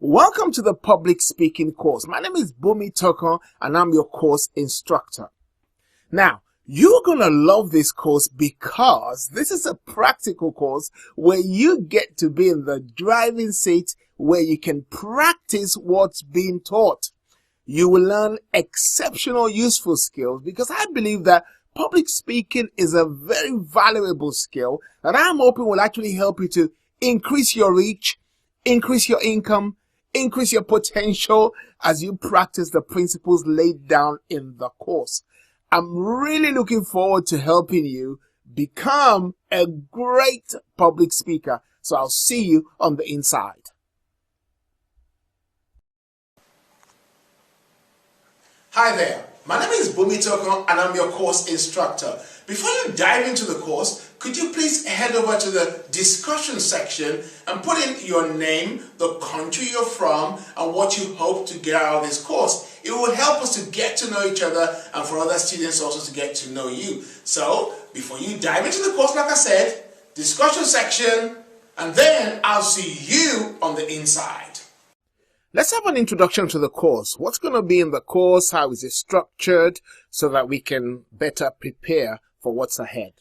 Welcome to the public speaking course. My name is Bumi Toko and I'm your course instructor. Now, you're going to love this course because this is a practical course where you get to be in the driving seat where you can practice what's being taught. You will learn exceptional useful skills because I believe that public speaking is a very valuable skill that I'm hoping will actually help you to increase your reach, increase your income, increase your potential as you practice the principles laid down in the course. I'm really looking forward to helping you become a great public speaker. So I'll see you on the inside. Hi there, my name is Bumi Toko and I'm your course instructor. Before you dive into the course, could you please head over to the discussion section and put in your name, the country you're from, and what you hope to get out of this course. It will help us to get to know each other and for other students also to get to know you. So, before you dive into the course, like I said, discussion section, and then I'll see you on the inside. Let's have an introduction to the course. What's going to be in the course? How is it structured so that we can better prepare for what's ahead?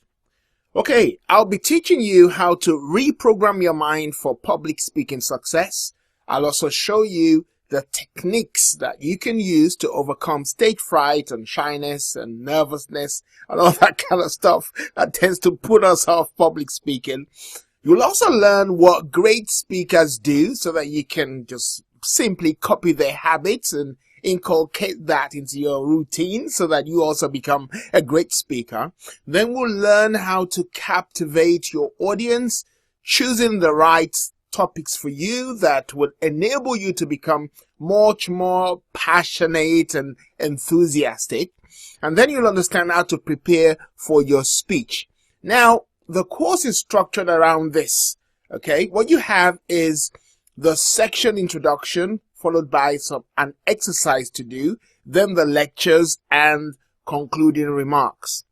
Okay, I'll be teaching you how to reprogram your mind for public speaking success. I'll also show you the techniques that you can use to overcome stage fright and shyness and nervousness and all that kind of stuff that tends to put us off public speaking. You'll also learn what great speakers do so that you can just simply copy their habits and inculcate that into your routine so that you also become a great speaker. Then we'll learn how to captivate your audience, choosing the right topics for you that would enable you to become much more passionate and enthusiastic. And then you'll understand how to prepare for your speech. Now, the course is structured around this. Okay, what you have is the section introduction, followed by an exercise to do, then the lectures and concluding remarks.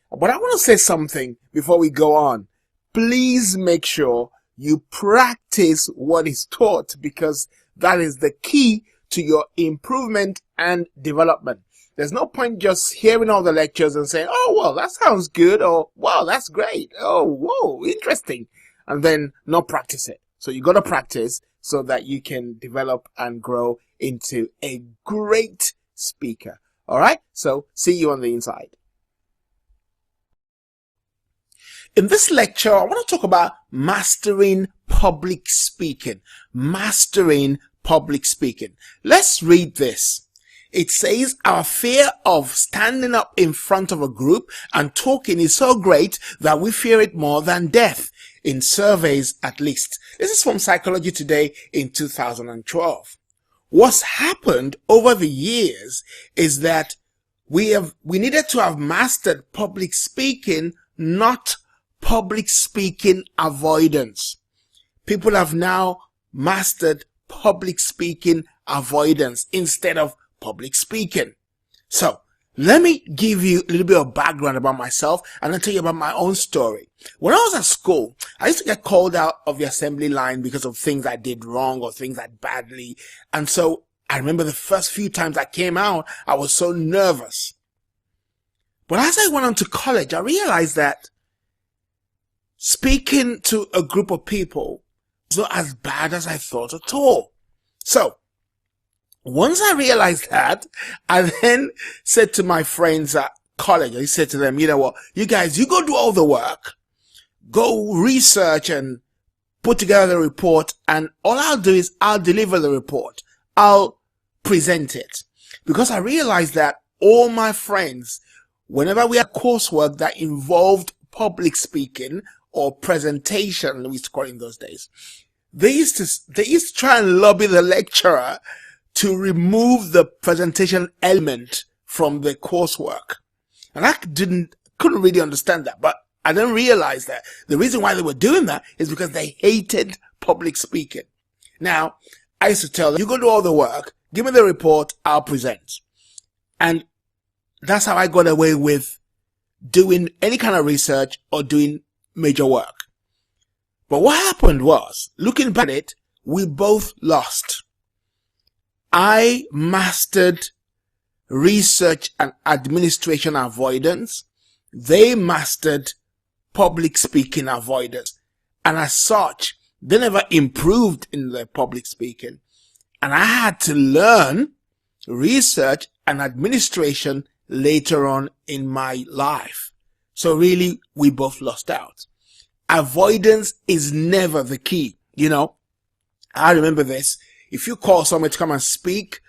But I want to say something before we go on. Please make sure you practice what is taught because that is the key to your improvement and development. There's no point just hearing all the lectures and saying, oh, well, that sounds good, or wow, that's great, oh, whoa, interesting, and then not practice it. So you got to practice so that you can develop and grow into a great speaker. All right? So see you on the inside. In this lecture, I want to talk about mastering public speaking. Mastering public speaking. Let's read this. It says, our fear of standing up in front of a group and talking is so great that we fear it more than death. In surveys, at least. This is from Psychology Today in 2012. What's happened over the years is that we needed to have mastered public speaking, not public speaking avoidance. People have now mastered public speaking avoidance instead of public speaking. So, let me give you a little bit of background about myself and I'll tell you about my own story. When I was at school, I used to get called out of the assembly line because of things I did wrong or things I did badly. And so I remember the first few times I came out, I was so nervous. But as I went on to college, I realized that speaking to a group of people was not as bad as I thought at all. So, once I realized that, I then said to my friends at college, I said to them, you know what, you guys, you go do all the work, go research and put together the report, and all I'll do is I'll deliver the report. I'll present it. Because I realized that all my friends, whenever we had coursework that involved public speaking or presentation, we used to call it in those days, they used to try and lobby the lecturer to remove the presentation element from the coursework. And I couldn't really understand that, but I didn't realize that the reason why they were doing that is because they hated public speaking. Now, I used to tell them, you go do all the work, give me the report, I'll present. And that's how I got away with doing any kind of research or doing major work. But what happened was, looking back at it, we both lost. I mastered research and administration avoidance. They mastered public speaking avoidance. And as such, they never improved in their public speaking. And I had to learn research and administration later on in my life. So really, we both lost out. Avoidance is never the key. I remember this. If you call someone to come and speak,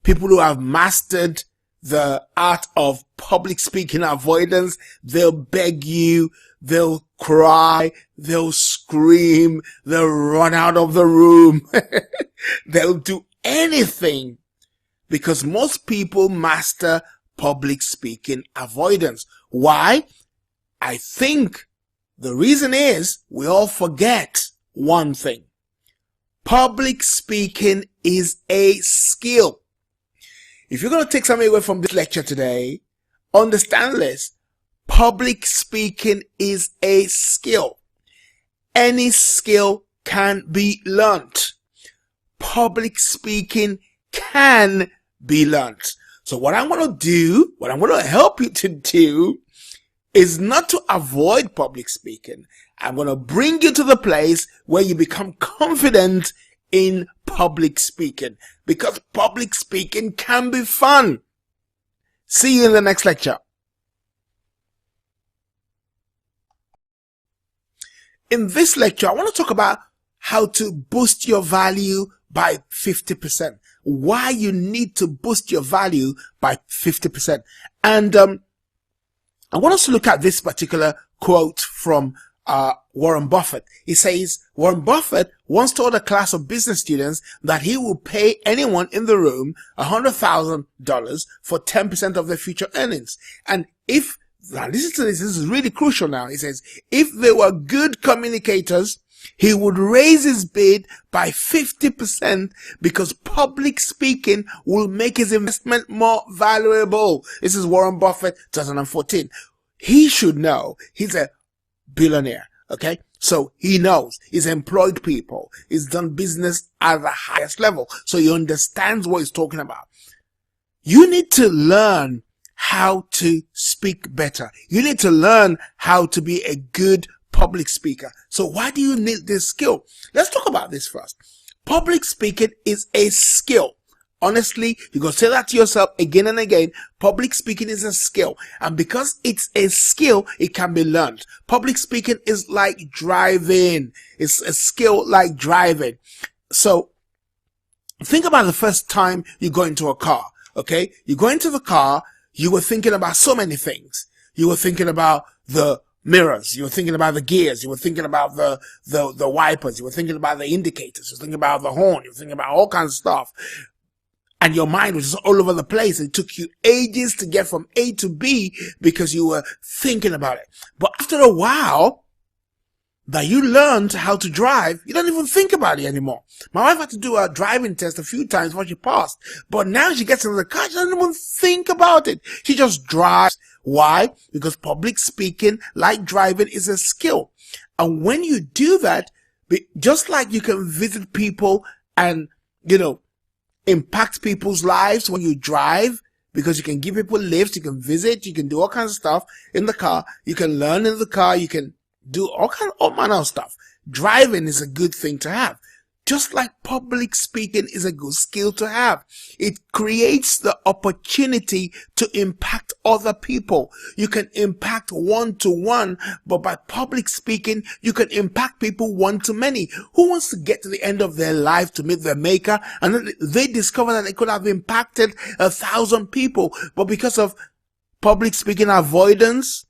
people who have mastered the art of public speaking avoidance, they'll beg you, they'll cry, they'll scream, they'll run out of the room. They'll do anything because most people master public speaking avoidance. Why? I think the reason is we all forget one thing. Public speaking is a skill. If you're going to take something away from this lecture today, understand this. Public speaking is a skill. Any skill can be learnt. Public speaking can be learnt. So what I'm going to help you to do is not to avoid public speaking. I'm going to bring you to the place where you become confident in public speaking, because public speaking can be fun. See you in the next lecture. In this lecture, I want to talk about how to boost your value by 50%. Why you need to boost your value by 50%. And I want us to look at this particular quote from Warren Buffett. He says, Warren Buffett once told a class of business students that he will pay anyone in the room $100,000 for 10% of their future earnings. And now listen to this is really crucial now. He says, if they were good communicators, he would raise his bid by 50% because public speaking will make his investment more valuable. This is Warren Buffett, 2014. He should know. He's a billionaire. Okay. So he knows. He's employed people. He's done business at the highest level. So he understands what he's talking about. You need to learn how to speak better. You need to learn how to be a good public speaker. So why do you need this skill? Let's talk about this first. Public speaking is a skill. Honestly, you can say that to yourself again and again. Public speaking is a skill. And because it's a skill, it can be learned. Public speaking is like driving. It's a skill like driving. So think about the first time you go into a car. Okay? You go into the car, you were thinking about so many things. You were thinking about the mirrors, you were thinking about the gears, you were thinking about the wipers, you were thinking about the indicators, you were thinking about the horn, you were thinking about all kinds of stuff. And your mind was just all over the place. It took you ages to get from A to B because you were thinking about it. But after a while that you learned how to drive, you don't even think about it anymore. My wife had to do a driving test a few times before she passed. But now she gets into the car, she doesn't even think about it. She just drives. Why? Because public speaking, like driving, is a skill. And when you do that, just like you can visit people and, impact people's lives when you drive, because you can give people lifts, you can visit, you can do all kinds of stuff in the car, you can learn in the car, you can do all manner of stuff. Driving is a good thing to have. Just like public speaking is a good skill to have. It creates the opportunity to impact other people. You can impact one-to-one, but by public speaking, you can impact people one-to-many. Who wants to get to the end of their life to meet their maker, and then they discover that they could have impacted 1,000 people, but because of public speaking avoidance,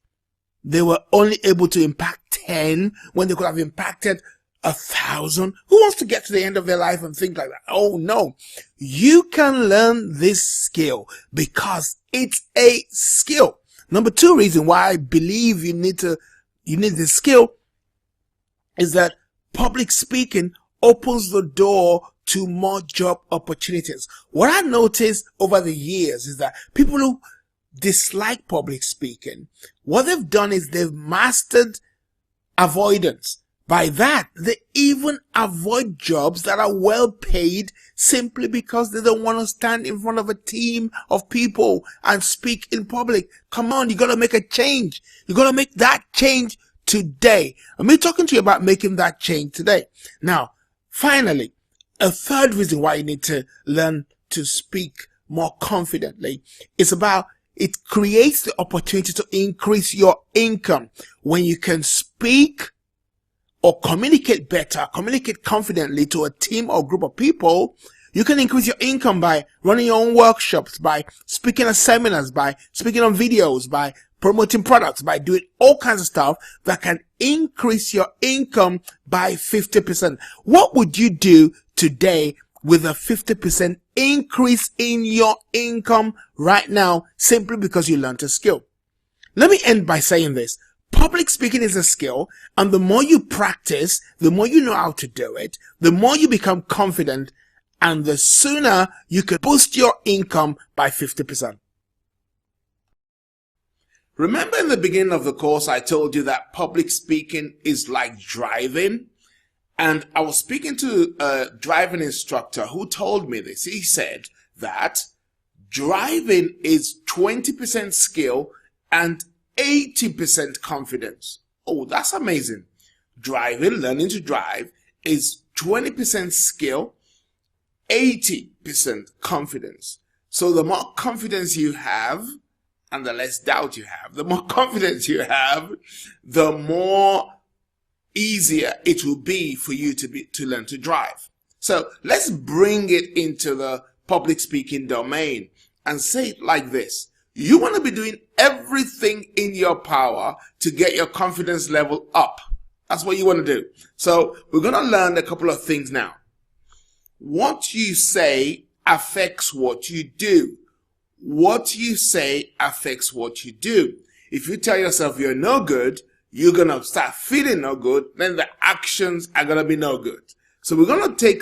they were only able to impact 10 when they could have impacted 1,000. Who wants to get to the end of their life and think like that? Oh no. You can learn this skill because it's a skill. Number 2 reason why I believe you need this skill is that public speaking opens the door to more job opportunities. What I noticed over the years is that people who dislike public speaking, what they've done is they've mastered avoidance. By that, they even avoid jobs that are well paid simply because they don't want to stand in front of a team of people and speak in public. Come on, you gotta make a change. You gotta make that change today. I'm talking to you about making that change today. Now, finally, a third reason why you need to learn to speak more confidently is about it creates the opportunity to increase your income. When you can speak or communicate better, communicate confidently to a team or group of people, you can increase your income by running your own workshops, by speaking at seminars, by speaking on videos, by promoting products, by doing all kinds of stuff that can increase your income by 50%. What would you do today with a 50% increase in your income right now simply because you learned a skill? Let me end by saying this. Public speaking is a skill, and the more you practice, the more you know how to do it, the more you become confident, and the sooner you can boost your income by 50%. Remember in the beginning of the course, I told you that public speaking is like driving? And I was speaking to a driving instructor who told me this. He said that driving is 20% skill and 80% confidence. Oh, that's amazing. Driving, learning to drive, is 20% skill, 80% confidence. So the more confidence you have, and the less doubt you have, the more confidence you have, the more easier it will be for you to learn to drive. So let's bring it into the public speaking domain and say it like this. You want to be doing everything in your power to get your confidence level up. That's what you want to do. So we're going to learn a couple of things now. What you say affects what you do. What you say affects what you do. If you tell yourself you're no good, you're going to start feeling no good, then the actions are going to be no good. So we're going to take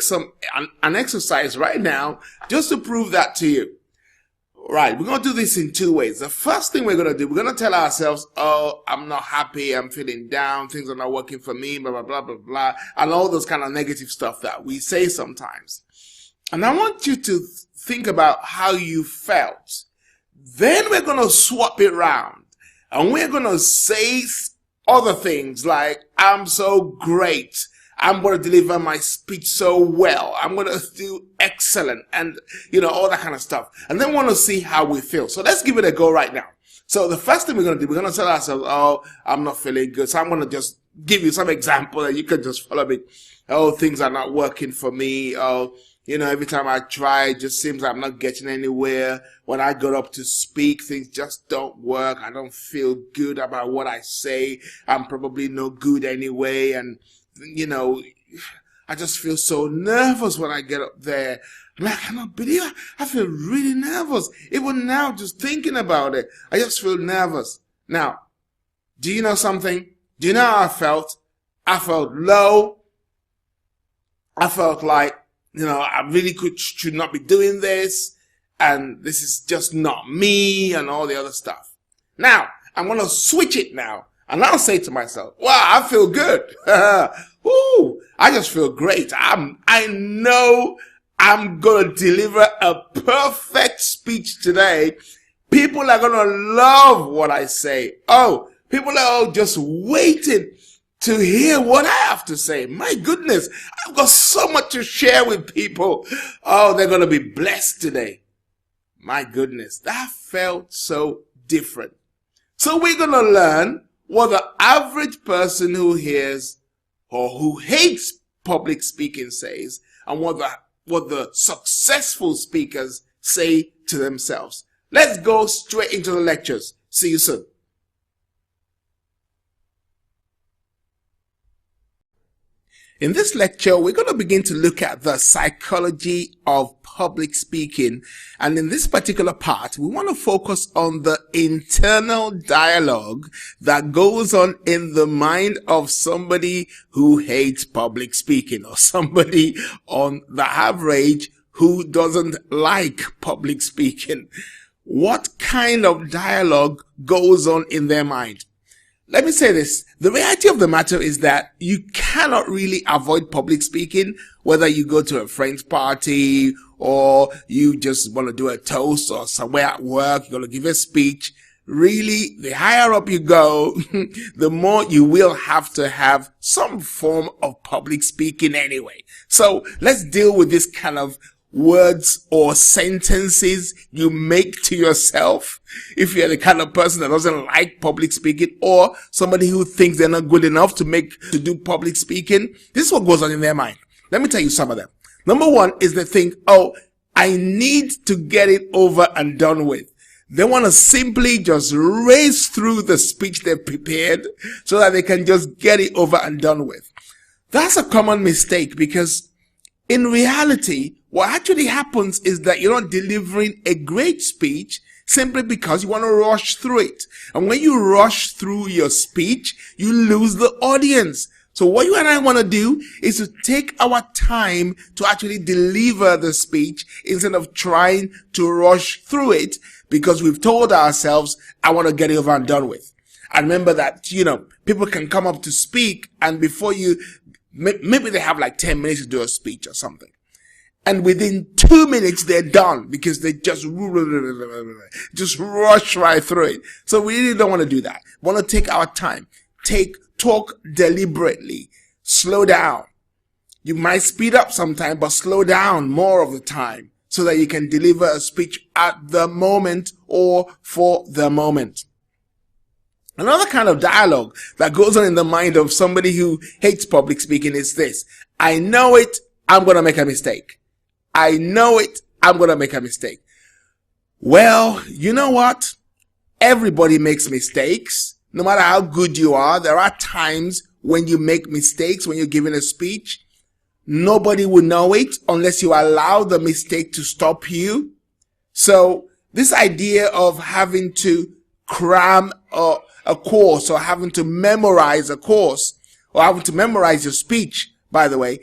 an exercise right now just to prove that to you. Right, we're going to do this in two ways. The first thing we're going to do, we're going to tell ourselves, oh, I'm not happy, I'm feeling down, things are not working for me, blah, blah, blah, blah, blah, and all those kind of negative stuff that we say sometimes. And I want you to think about how you felt. Then we're going to swap it around, and we're going to say other things like, I'm so great. I'm going to deliver my speech so well. I'm going to do excellent, and, all that kind of stuff. And then we want to see how we feel. So let's give it a go right now. So the first thing we're going to do, we're going to tell ourselves, oh, I'm not feeling good. So I'm going to just give you some example and you can just follow me. Oh, things are not working for me. Oh, every time I try, it just seems I'm not getting anywhere. When I go up to speak, things just don't work. I don't feel good about what I say. I'm probably no good anyway. And I just feel so nervous when I get up there. I cannot believe it. I feel really nervous. Even now, just thinking about it, I just feel nervous. Now, do you know something? Do you know how I felt? I felt low. I felt like, I really should not be doing this. And this is just not me and all the other stuff. Now, I'm going to switch it now. And I'll say to myself, wow, I feel good. Ooh, I just feel great. I know I'm going to deliver a perfect speech today. People are going to love what I say. Oh, people are all just waiting to hear what I have to say. My goodness, I've got so much to share with people. Oh, they're going to be blessed today. My goodness, that felt so different. So we're going to learn what the average person who hears or who hates public speaking says, and what the successful speakers say to themselves. Let's go straight into the lectures. See you soon. In this lecture, we're going to begin to look at the psychology of public speaking. And in this particular part, we want to focus on the internal dialogue that goes on in the mind of somebody who hates public speaking, or somebody on the average who doesn't like public speaking. What kind of dialogue goes on in their mind? let me say this. The reality of the matter is that you cannot really avoid public speaking, whether you go to a friend's party or you just want to do a toast or somewhere at work, you're going to give a speech. Really, the higher up you go, the more you will have to have some form of public speaking anyway. So let's deal with this kind of words or sentences you make to yourself if you're the kind of person that doesn't like public speaking, or somebody who thinks they're not good enough to do public speaking. This is what goes on in their mind. Let me tell you some of them. Number one is they think, oh, I need to get it over and done with. They want to simply just race through the speech they've prepared so that they can just get it over and done with. That's a common mistake, because in reality, what actually happens is that you're not delivering a great speech simply because you want to rush through it. And when you rush through your speech, you lose the audience. So what you and I want to do is to take our time to actually deliver the speech instead of trying to rush through it, because we've told ourselves, I want to get it over and done with. And remember that, people can come up to speak, and before maybe they have like 10 minutes to do a speech or something. And within 2 minutes, they're done because they just rush right through it. So we really don't want to do that. We want to take our time. Talk deliberately. Slow down. You might speed up sometime, but slow down more of the time so that you can deliver a speech at the moment or for the moment. Another kind of dialogue that goes on in the mind of somebody who hates public speaking is this: I know it, I'm going to make a mistake. I know it, I'm going to make a mistake. Well, you know what? Everybody makes mistakes. No matter how good you are, there are times when you make mistakes when you're giving a speech. Nobody will know it unless you allow the mistake to stop you. So this idea of having to cram a course, or having to memorize a course, or having to memorize your speech, by the way,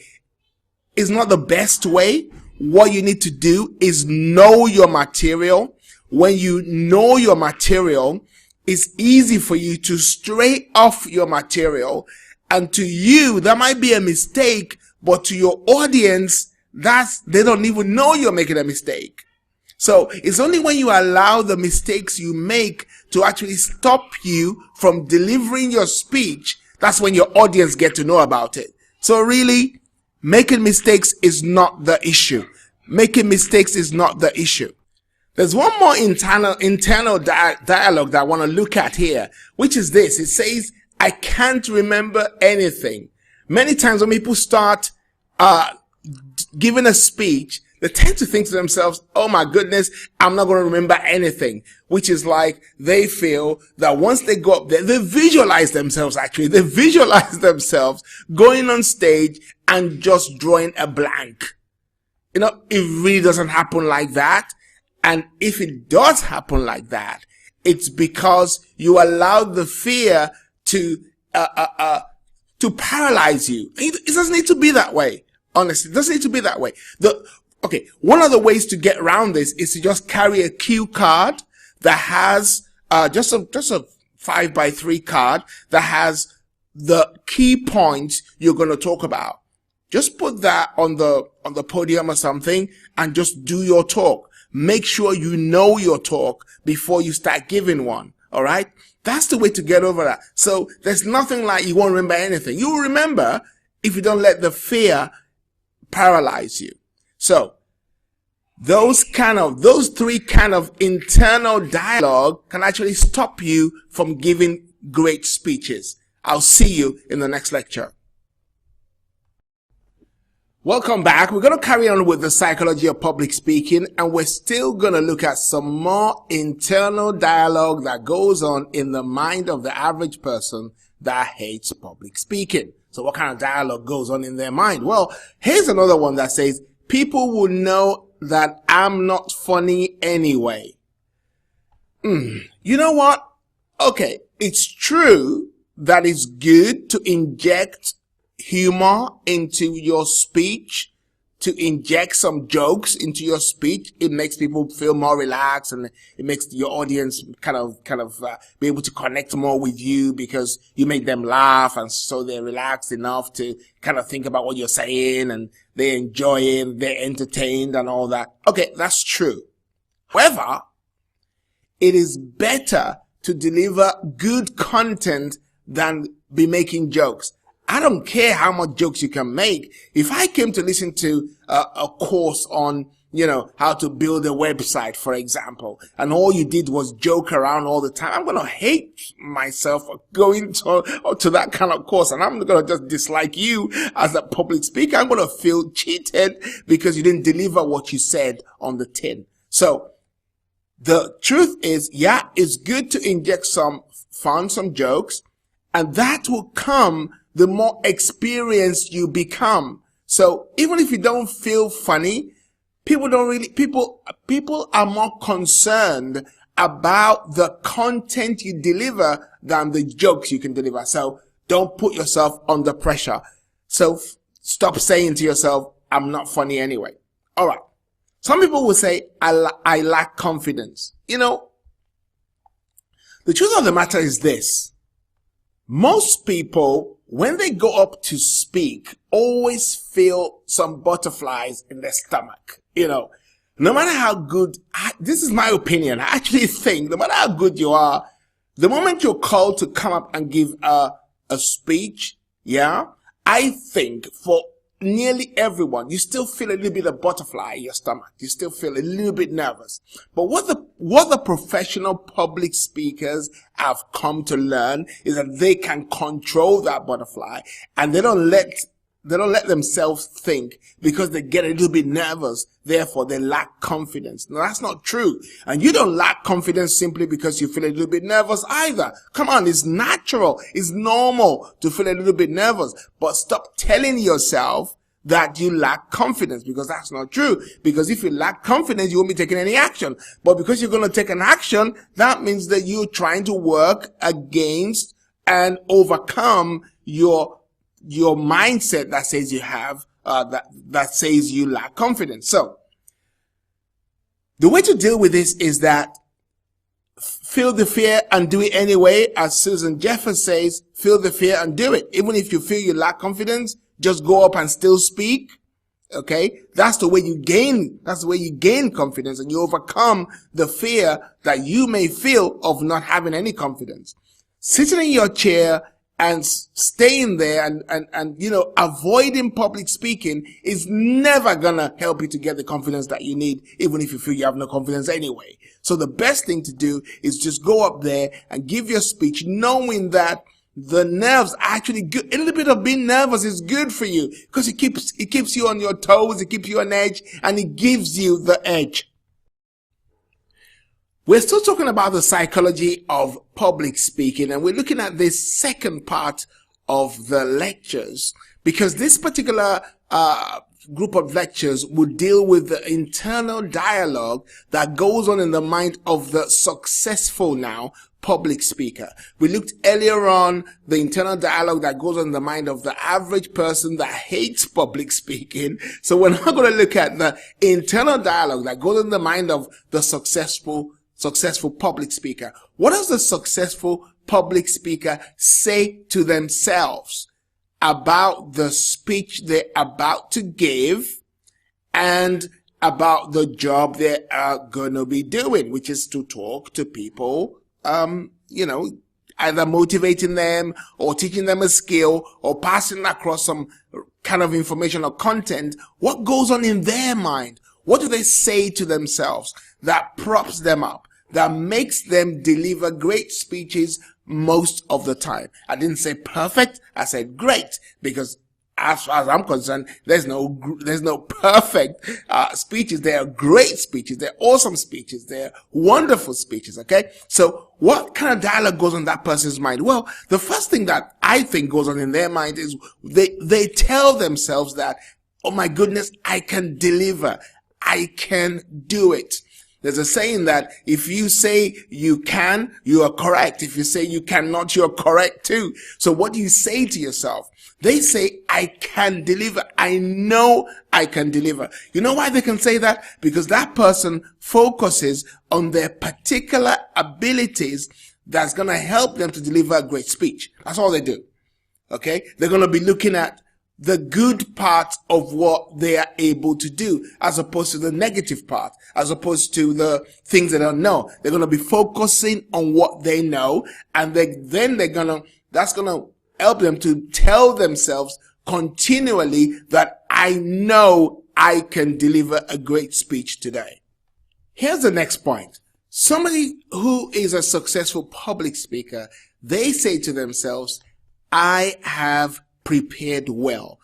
is not the best way. What you need to do is know your material. When you know your material, it's easy for you to stray off your material. And to you, that might be a mistake, but to your audience, they don't even know you're making a mistake. So it's only when you allow the mistakes you make to actually stop you from delivering your speech, that's when your audience get to know about it. So really, making mistakes is not the issue. Making mistakes is not the issue. There's one more internal dialogue that I want to look at here, which is this. It says, I can't remember anything. Many times when people start giving a speech, they tend to think to themselves, oh my goodness, I'm not going to remember anything. Which is like they feel that once they go up there, they visualize themselves going on stage and just drawing a blank. It really doesn't happen like that. And if it does happen like that, it's because you allowed the fear to paralyze you. It doesn't need to be that way. Honestly, it doesn't need to be that way. One of the ways to get around this is to just carry a cue card that has just a 5x3 card that has the key points you're going to talk about. Just put that on the podium or something and just do your talk. Make sure you know your talk before you start giving one. All right. That's the way to get over that. So there's nothing like you won't remember anything. You will remember if you don't let the fear paralyze you. So those three kind of internal dialogue can actually stop you from giving great speeches. I'll see you in the next lecture. Welcome back. We're going to carry on with the psychology of public speaking, and we're still going to look at some more internal dialogue that goes on in the mind of the average person that hates public speaking. So what kind of dialogue goes on in their mind? Well, here's another one that says, people will know that I'm not funny anyway. You know what? Okay, it's true that it's good to inject humor into your speech to inject some jokes into your speech. It makes people feel more relaxed, and it makes your audience kind of be able to connect more with you because you make them laugh, and so they're relaxed enough to kind of think about what you're saying, and they enjoy it, they're entertained and all that. Okay, that's true. However, it is better to deliver good content than be making jokes. I don't care how much jokes you can make. If I came to listen to a course on, how to build a website, for example, and all you did was joke around all the time, I'm going to hate myself for going to that kind of course, and I'm going to just dislike you as a public speaker. I'm going to feel cheated because you didn't deliver what you said on the tin. So the truth is, yeah, it's good to inject some fun, some jokes, and that will come the more experienced you become. So even if you don't feel funny, people are more concerned about the content you deliver than the jokes you can deliver. So don't put yourself under pressure. So stop saying to yourself, I'm not funny anyway. All right. Some people will say, I lack confidence. The truth of the matter is this. Most people, when they go up to speak, always feel some butterflies in their stomach. No matter how good, this is my opinion, I actually think no matter how good you are, the moment you're called to come up and give a speech, I think for nearly everyone, you still feel a little bit of butterfly in your stomach. You still feel a little bit nervous. But what the professional public speakers have come to learn is that they can control that butterfly, and they don't let themselves think because they get a little bit nervous. Therefore, they lack confidence. No, that's not true. And you don't lack confidence simply because you feel a little bit nervous either. Come on, it's natural. It's normal to feel a little bit nervous. But stop telling yourself that you lack confidence, because that's not true. Because if you lack confidence, you won't be taking any action. But because you're going to take an action, that means that you're trying to work against and overcome your mindset that says you have, that says you lack confidence. So the way to deal with this is that feel the fear and do it anyway. As Susan Jeffers says, feel the fear and do it. Even if you feel you lack confidence, just go up and still speak. Okay. That's the way you gain confidence, and you overcome the fear that you may feel of not having any confidence. Sitting in your chair and staying there and avoiding public speaking is never gonna help you to get the confidence that you need, even if you feel you have no confidence anyway. So the best thing to do is just go up there and give your speech, knowing that the nerves are actually good. A little bit of being nervous is good for you because it keeps you on your toes, it keeps you on edge, and it gives you the edge. We're still talking about the psychology of public speaking, and we're looking at this second part of the lectures, because this particular group of lectures will deal with the internal dialogue that goes on in the mind of the successful now public speaker. We looked earlier on the internal dialogue that goes on in the mind of the average person that hates public speaking. So we're now going to look at the internal dialogue that goes on in the mind of the successful public speaker. What does the successful public speaker say to themselves about the speech they're about to give and about the job they are going to be doing, which is to talk to people, either motivating them or teaching them a skill or passing across some kind of information or content? What goes on in their mind? What do they say to themselves that props them up, that makes them deliver great speeches most of the time? I didn't say perfect, I said great, because as far as I'm concerned, there's no perfect speeches. They are great speeches. They're awesome speeches. They're wonderful speeches. Okay. So what kind of dialogue goes on in that person's mind? Well, the first thing that I think goes on in their mind is they tell themselves that, oh my goodness, I can deliver. I can do it. There's a saying that if you say you can, you are correct. If you say you cannot, you're correct too. So what do you say to yourself? They say, I can deliver. I know I can deliver. You know why they can say that? Because that person focuses on their particular abilities that's going to help them to deliver a great speech. That's all they do. Okay? They're going to be looking at the good part of what they are able to do, as opposed to the negative part, as opposed to the things they don't know. They're going to be focusing on what they know, and that's going to help them to tell themselves continually that I know I can deliver a great speech today. Here's the next point. Somebody who is a successful public speaker, they say to themselves, I have prepared well.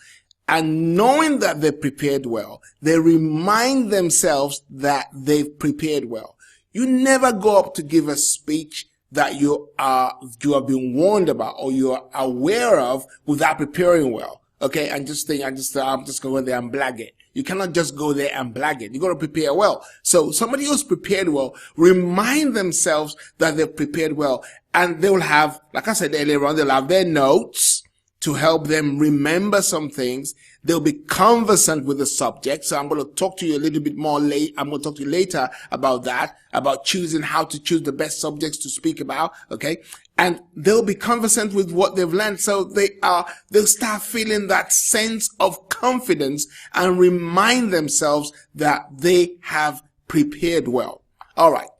And knowing that they prepared well, they remind themselves that they've prepared well. You never go up to give a speech that you have been warned about or you are aware of without preparing well. Okay, and just think, I'm just going to go there and blag it. You cannot just go there and blag it. You got to prepare well. So somebody who's prepared well, remind themselves that they've prepared well, and they will have, like I said earlier on, they'll have their notes to help them remember some things. They'll be conversant with the subject. So I'm going to talk to you a little bit more late. I'm going to talk to you later about that, about choosing how to choose the best subjects to speak about. Okay. And they'll be conversant with what they've learned. So they'll start feeling that sense of confidence and remind themselves that they have prepared well. All right.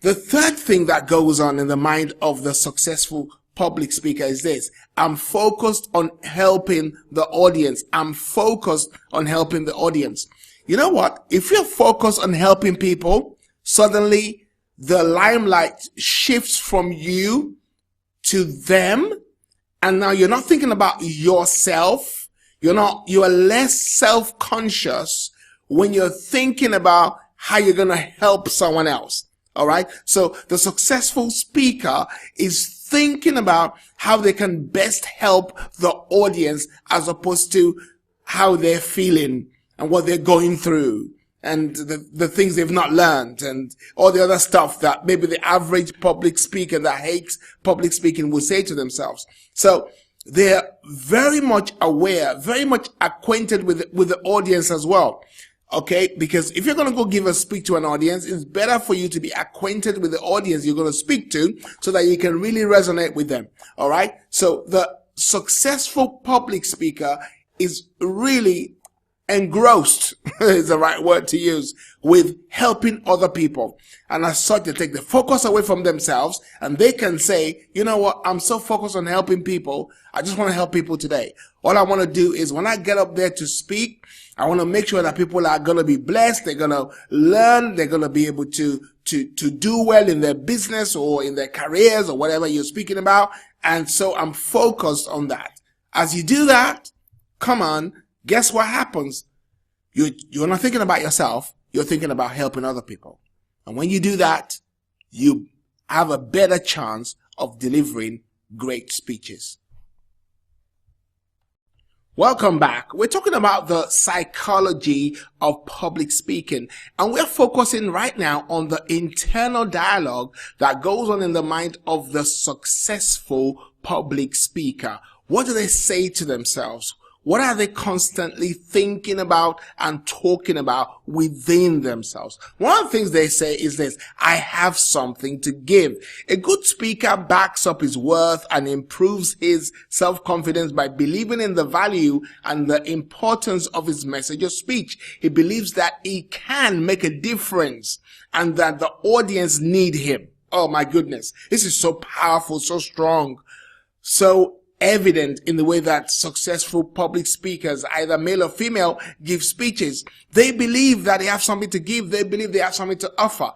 The third thing that goes on in the mind of the successful public speaker is this. I'm focused on helping the audience. I'm focused on helping the audience. You know what? If you're focused on helping people, suddenly the limelight shifts from you to them. And now you're not thinking about yourself. You are less self-conscious when you're thinking about how you're going to help someone else. All right. So the successful speaker is thinking about how they can best help the audience as opposed to how they're feeling and what they're going through and the things they've not learned and all the other stuff that maybe the average public speaker that hates public speaking will say to themselves. So they're very much aware, very much acquainted with the audience as well. Okay, because if you're going to go give a speech to an audience, it's better for you to be acquainted with the audience you're going to speak to so that you can really resonate with them. All right. So the successful public speaker is really engrossed, is the right word to use, with helping other people. And as such, they take the focus away from themselves and they can say, you know what? I'm so focused on helping people. I just want to help people today. All I want to do is when I get up there to speak, I want to make sure that people are going to be blessed. They're going to learn. They're going to be able to do well in their business or in their careers or whatever you're speaking about. And so I'm focused on that. As you do that, come on, guess what happens? You're not thinking about yourself. You're thinking about helping other people. And when you do that, you have a better chance of delivering great speeches. Welcome back. We're talking about the psychology of public speaking, and we're focusing right now on the internal dialogue that goes on in the mind of the successful public speaker. What do they say to themselves? What are they constantly thinking about and talking about within themselves? One of the things they say is this: I have something to give. A good speaker backs up his worth and improves his self-confidence by believing in the value and the importance of his message or speech. He believes that he can make a difference and that the audience need him. Oh my goodness. This is so powerful, so strong, so evident in the way that successful public speakers, either male or female, give speeches. They believe that they have something to give. They believe they have something to offer.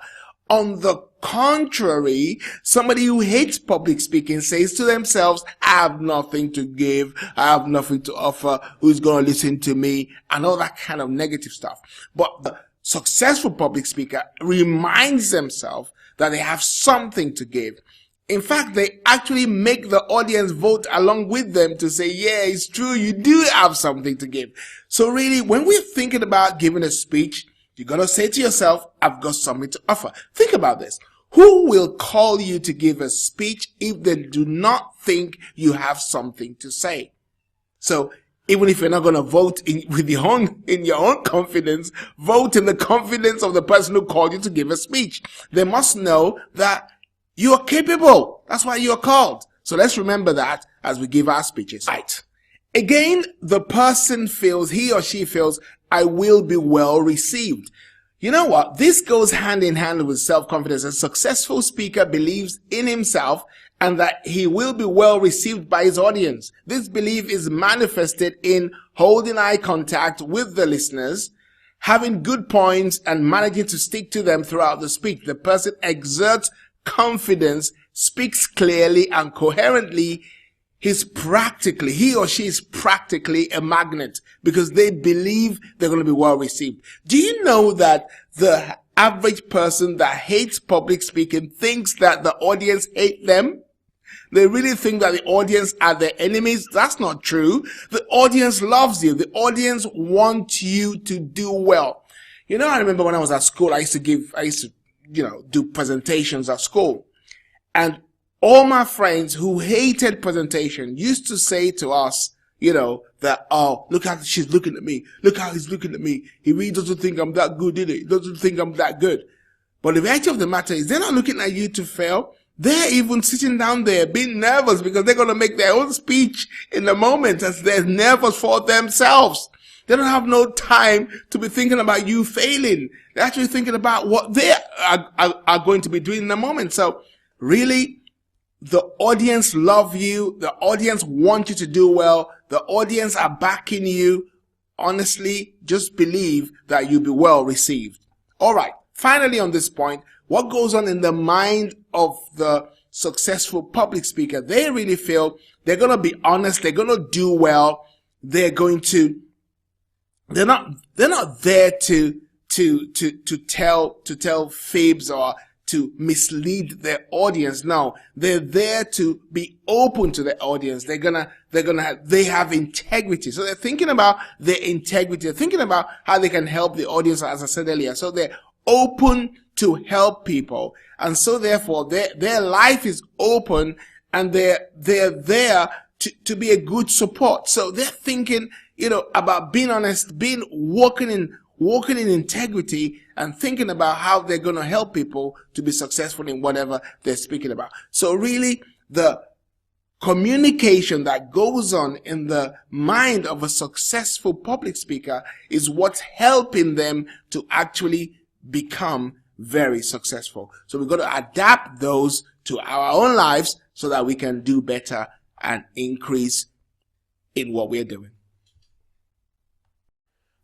On the contrary, somebody who hates public speaking says to themselves, I have nothing to give. I have nothing to offer. Who's going to listen to me? And all that kind of negative stuff. But the successful public speaker reminds themselves that they have something to give. In fact, they actually make the audience vote along with them to say, yeah, it's true, you do have something to give. So really, when we're thinking about giving a speech, You're going to say to yourself, I've got something to offer. Think about this. Who will call you to give a speech if they do not think you have something to say? So even if you're not going to vote in your own confidence, vote in the confidence of the person who called you to give a speech. They must know that you are capable. That's why you are called. So let's remember that as we give our speeches. Right. Again, the person feels, he or she feels, I will be well received. You know what? This goes hand in hand with self-confidence. A successful speaker believes in himself and that he will be well received by his audience. This belief is manifested in holding eye contact with the listeners, having good points, and managing to stick to them throughout the speech. The person exerts confidence, speaks clearly and coherently. He or she is practically a magnet because they believe they're going to be well received. Do you know that the average person that hates public speaking thinks that the audience hate them? They really think that the audience are their enemies. That's not true. The audience loves you. The audience wants you to do well. You know, I remember when I was at school, I used to do presentations at school. And all my friends who hated presentation used to say to us, that, oh, look how she's looking at me. Look how he's looking at me. He really doesn't think I'm that good, did he? He doesn't think I'm that good. But the reality of the matter is they're not looking at you to fail. They're even sitting down there being nervous because they're going to make their own speech in the moment as they're nervous for themselves. They don't have no time to be thinking about you failing. They're actually thinking about what they are going to be doing in the moment. So really, the audience love you. The audience want you to do well. The audience are backing you. Honestly, just believe that you'll be well received. All right. Finally, on this point, what goes on in the mind of the successful public speaker? They really feel they're going to be honest. They're going to do well. They're not there to tell fibs or to mislead their audience. No, they're there to be open to the audience. They have integrity. So they're thinking about their integrity. They're thinking about how they can help the audience, as I said earlier. So they're open to help people. And so therefore their life is open and they're there to be a good support. So they're thinking, about being honest, walking in integrity and thinking about how they're going to help people to be successful in whatever they're speaking about. So really, the communication that goes on in the mind of a successful public speaker is what's helping them to actually become very successful. So we've got to adapt those to our own lives so that we can do better and increase in what we're doing.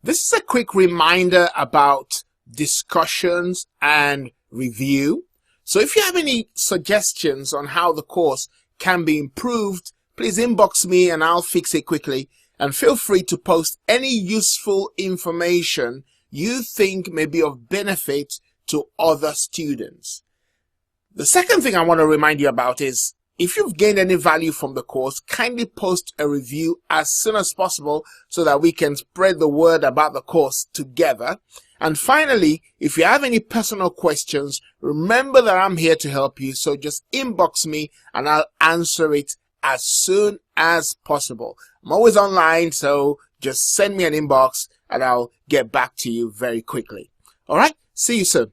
This is a quick reminder about discussions and review. So if you have any suggestions on how the course can be improved, please inbox me and I'll fix it quickly. And feel free to post any useful information you think may be of benefit to other students. The second thing I want to remind you about is if you've gained any value from the course, kindly post a review as soon as possible so that we can spread the word about the course together. And finally, if you have any personal questions, remember that I'm here to help you. So just inbox me and I'll answer it as soon as possible. I'm always online, so just send me an inbox and I'll get back to you very quickly. All right, see you soon.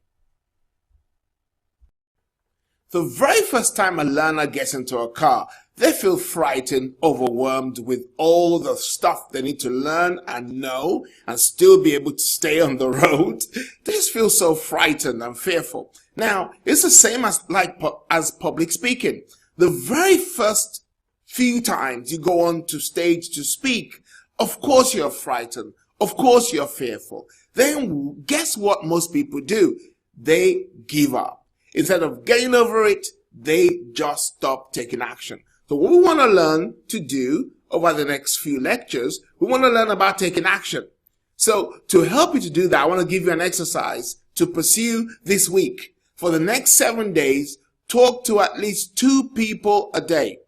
The very first time a learner gets into a car, they feel frightened, overwhelmed with all the stuff they need to learn and know and still be able to stay on the road. They just feel so frightened and fearful. Now, it's the same as public speaking. The very first few times you go on to stage to speak, of course you're frightened. Of course you're fearful. Then guess what most people do? They give up. Instead of getting over it, they just stop taking action. So what we want to learn to do over the next few lectures, we want to learn about taking action. So to help you to do that, I want to give you an exercise to pursue this week. For the next 7 days, talk to at least 2 people a day.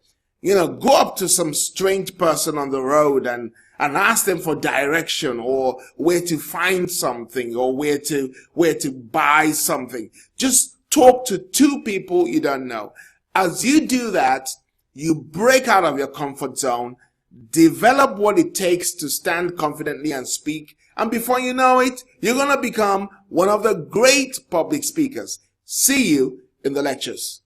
Go up to some strange person on the road and and ask them for direction or where to find something or where to buy something. Just talk to two people you don't know. As you do that, you break out of your comfort zone, develop what it takes to stand confidently and speak, and before you know it, you're going to become one of the great public speakers. See you in the lectures.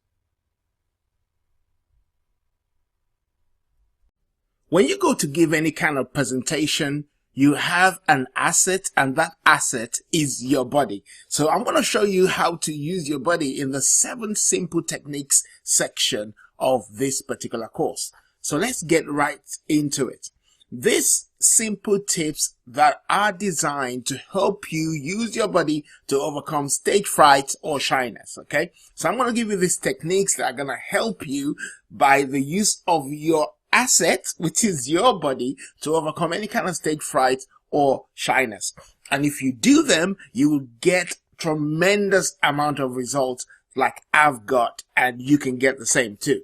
When you go to give any kind of presentation, you have an asset, and that asset is your body. So I'm going to show you how to use your body in the 7 simple techniques section of this particular course. So let's get right into it. These simple tips that are designed to help you use your body to overcome stage fright or shyness, okay? So I'm going to give you these techniques that are going to help you by the use of your asset, which is your body, to overcome any kind of stage fright or shyness. And if you do them, you will get tremendous amount of results like I've got, and you can get the same too.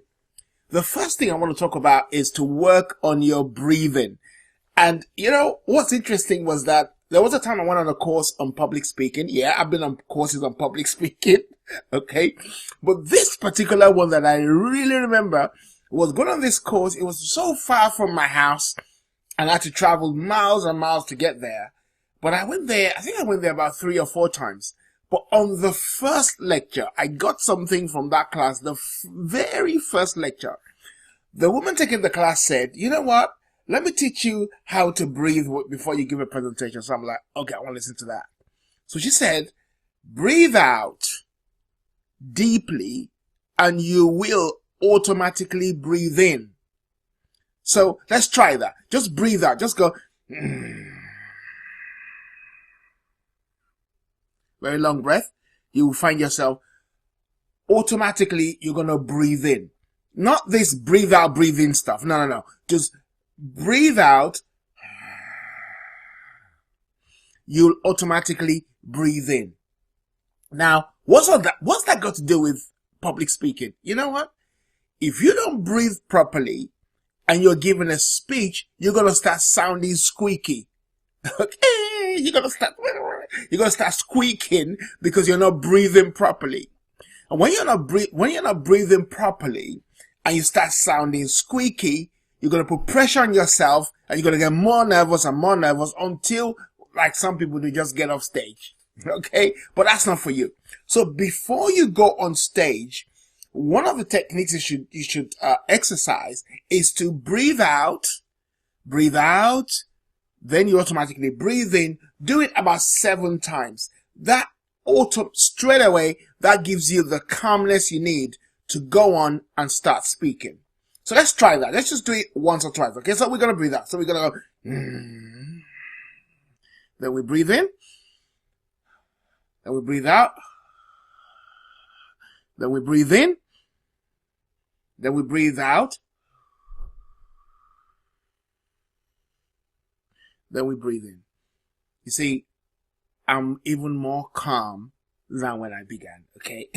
The first thing I want to talk about is to work on your breathing. And you know, what's interesting was that there was a time I went on a course on public speaking. Yeah, I've been on courses on public speaking. Okay. But this particular one that I really remember was going on this course. It was so far from my house and I had to travel miles and miles to get there. But I went there, I think I went there about 3 or 4 times. But on the first lecture, I got something from that class, the very first lecture. The woman taking the class said, you know what? Let me teach you how to breathe before you give a presentation. So I'm like, okay, I want to listen to that. So she said, breathe out deeply and you will automatically breathe in. So let's try that. Just breathe out. Just go. Very long breath. You will find yourself automatically you're going to breathe in. Not this breathe out, breathe in stuff. No. Just breathe out. You'll automatically breathe in. Now, what's that got to do with public speaking? You know what? If you don't breathe properly and you're giving a speech, you're going to start sounding squeaky. Okay? You're going to start squeaking because you're not breathing properly. And when you're not breathing properly and you start sounding squeaky, you're going to put pressure on yourself and you're going to get more nervous and more nervous until, like some people do, just get off stage. Okay? But that's not for you. So before you go on stage, one of the techniques you should exercise is to breathe out, then you automatically breathe in. Do it about 7 times. That straight away, that gives you the calmness you need to go on and start speaking. So let's try that. Let's just do it once or twice. Okay, so we're going to breathe out. So we're going to go, then we breathe in, then we breathe out, then we breathe in, then we breathe out, then we breathe in. You see, I'm even more calm than when I began, okay?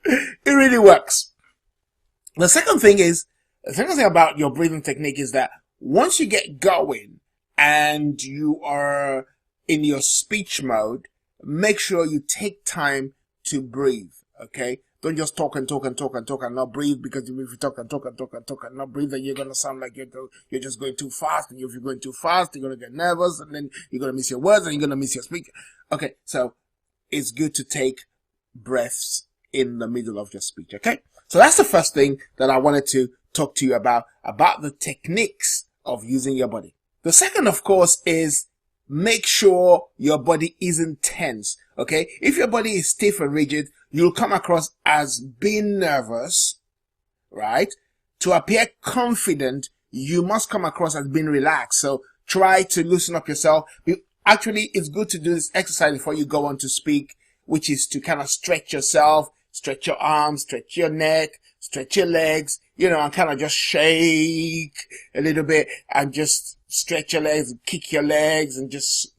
It really works. The second thing about your breathing technique is that once you get going and you are in your speech mode, make sure you take time to breathe, okay? Don't just talk and not breathe, because if you talk and not breathe, then you're going to sound like you're just going too fast. And if you're going too fast, you're going to get nervous, and then you're going to miss your words and you're going to miss your speech. Okay, so it's good to take breaths in the middle of your speech, okay? So that's the first thing that I wanted to talk to you about the techniques of using your body. The second, of course, is make sure your body isn't tense, okay? If your body is stiff and rigid, you'll come across as being nervous, right? To appear confident, you must come across as being relaxed. So try to loosen up yourself. Actually, it's good to do this exercise before you go on to speak, which is to kind of stretch yourself, stretch your arms, stretch your neck, stretch your legs, and kind of just shake a little bit and just stretch your legs, kick your legs, and just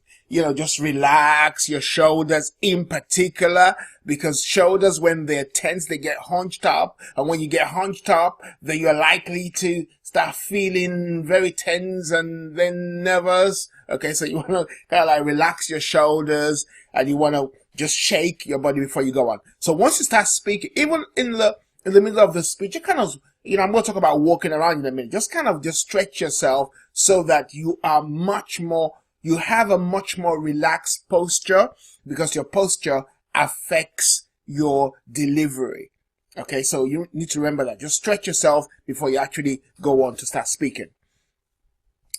relax your shoulders in particular, because shoulders, when they're tense, they get hunched up. And when you get hunched up, then you're likely to start feeling very tense and then nervous. Okay, so you want to kind of like relax your shoulders and you want to just shake your body before you go on. So once you start speaking, even in the middle of the speech, you kind of, I'm going to talk about walking around in a minute. Just kind of just stretch yourself so that you have a much more relaxed posture, because your posture affects your delivery. Okay, so you need to remember that. Just stretch yourself before you actually go on to start speaking.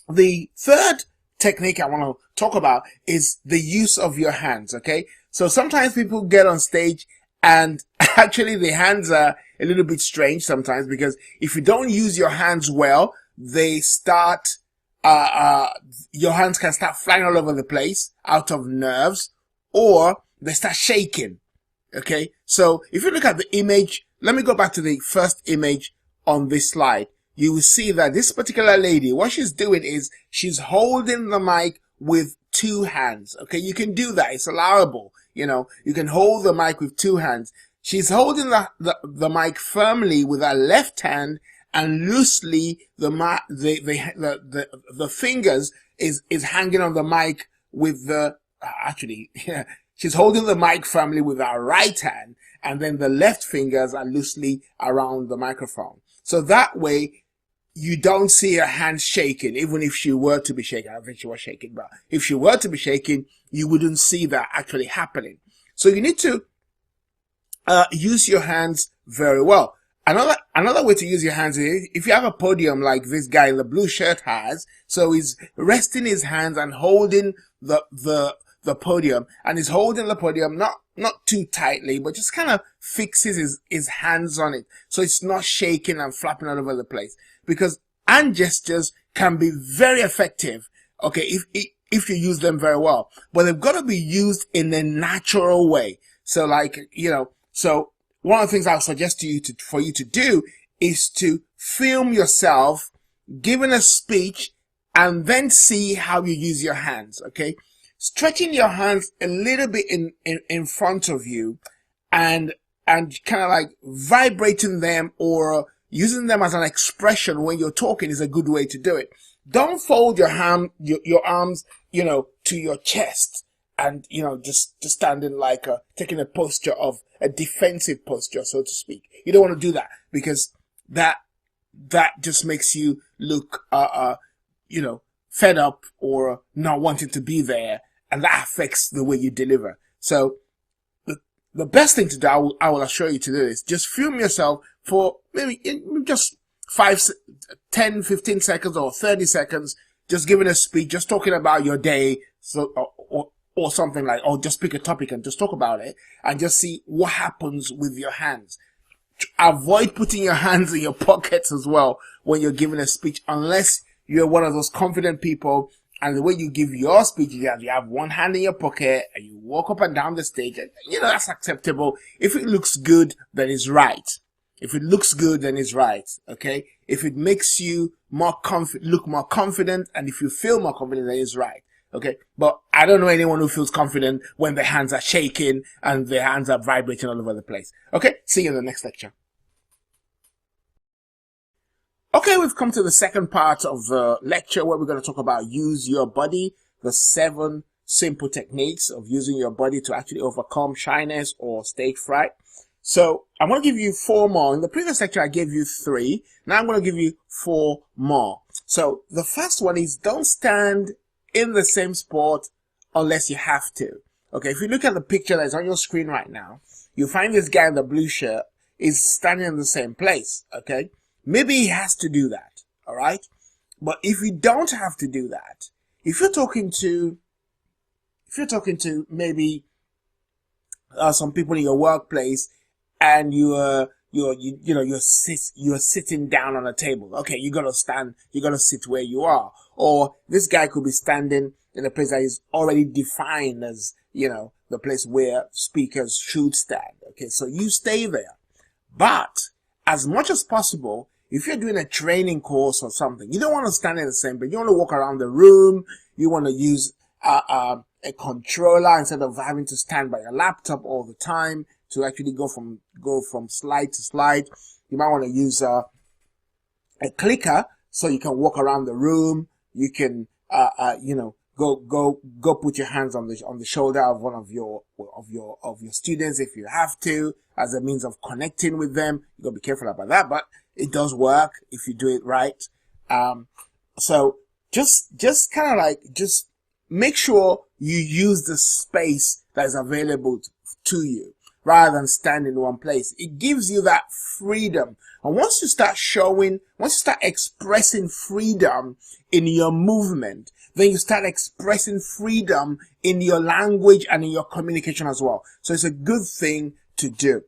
The third technique I want to talk about is the use of your hands. Okay, so sometimes people get on stage and actually the hands are a little bit strange sometimes, because if you don't use your hands well, they start, your hands can start flying all over the place out of nerves, or they start shaking. Okay, so if you look at the image, let me go back to the first image on this slide. You will see that this particular lady, what she's doing is she's holding the mic with two hands. Okay, you can do that. It's allowable. You can hold the mic with two hands. She's holding the mic firmly with her left hand, and loosely the fingers is hanging on the mic with the, she's holding the mic firmly with her right hand, and then the left fingers are loosely around the microphone. So that way, you don't see her hand shaking, even if she were to be shaking. I don't think she was shaking, but if she were to be shaking, you wouldn't see that actually happening. So you need to use your hands very well. Another way to use your hands is if you have a podium like this guy in the blue shirt has. So he's resting his hands and holding the podium, and he's holding the podium not too tightly, but just kind of fixes his hands on it so it's not shaking and flapping all over the place. Because hand gestures can be very effective, okay, if you use them very well, but they've got to be used in a natural way. So so one of the things I'll suggest to you for you to do is to film yourself giving a speech and then see how you use your hands. Okay, stretching your hands a little bit in front of you and kind of like vibrating them or using them as an expression when you're talking is a good way to do it. Don't fold your arms, to your chest and, just standing like taking a posture of a defensive posture, so to speak. You don't want to do that, because that just makes you look, fed up or not wanting to be there, and that affects the way you deliver. So the best thing to do, I will assure you to do, is just film yourself for maybe just 10, 15 seconds or 30 seconds, just giving a speech, just talking about your day, or something like, or just pick a topic and just talk about it, and just see what happens with your hands. Avoid putting your hands in your pockets as well when you're giving a speech, unless you're one of those confident people, and the way you give your speech is that you have one hand in your pocket and you walk up and down the stage, and that's acceptable. If it looks good, then it's right. If it looks good, then it's right. Okay? If it makes you look more confident, and if you feel more confident, then it's right. Okay? But I don't know anyone who feels confident when their hands are shaking and their hands are vibrating all over the place. Okay? See you in the next lecture. Okay, we've come to the second part of the lecture where we're going to talk about use your body, the 7 simple techniques of using your body to actually overcome shyness or stage fright. So I'm going to give you 4 more. In the previous lecture, I gave you 3. Now I'm going to give you 4 more. So the first one is don't stand in the same spot unless you have to. Okay, if you look at the picture that's on your screen right now, you find this guy in the blue shirt is standing in the same place. Okay, maybe he has to do that. All right, but if you don't have to do that, if you're talking to maybe some people in your workplace, and you're sitting down on a table. Okay, you gotta stand, you gotta sit where you are. Or this guy could be standing in a place that is already defined as, the place where speakers should stand. Okay, so you stay there. But as much as possible, if you're doing a training course or something, you don't want to stand in the same place. You want to walk around the room. You want to use a controller instead of having to stand by your laptop all the time to actually go from slide to slide. You might want to use a clicker So you can walk around the room. You can, go put your hands on the shoulder of one of your students if you have to, as a means of connecting with them. You gotta be careful about that, but it does work if you do it right. So just kind of just make sure you use the space that is available to you rather than stand in one place. It gives you that freedom. And once you start expressing freedom in your movement, then you start expressing freedom in your language and in your communication as well. So it's a good thing to do.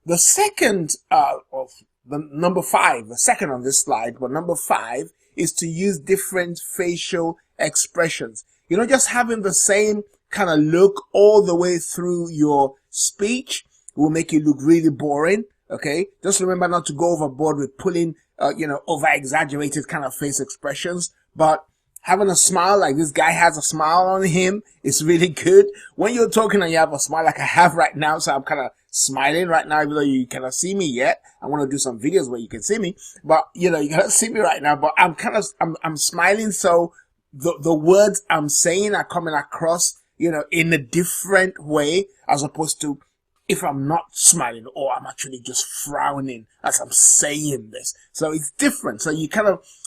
The second, the second on this slide, but number 5 is to use different facial expressions. Just having the same kind of look all the way through your speech will make you look really boring. Okay. Just remember not to go overboard with pulling, over exaggerated kind of face expressions, but having a smile like this guy has a smile on him is really good. When you're talking and you have a smile like I have right now, so I'm kind of smiling right now, even though you cannot see me yet. I want to do some videos where you can see me, but you cannot see me right now, but I'm smiling. So the words I'm saying are coming across, in a different way, as opposed to if I'm not smiling or I'm actually just frowning as I'm saying this. So it's different. So you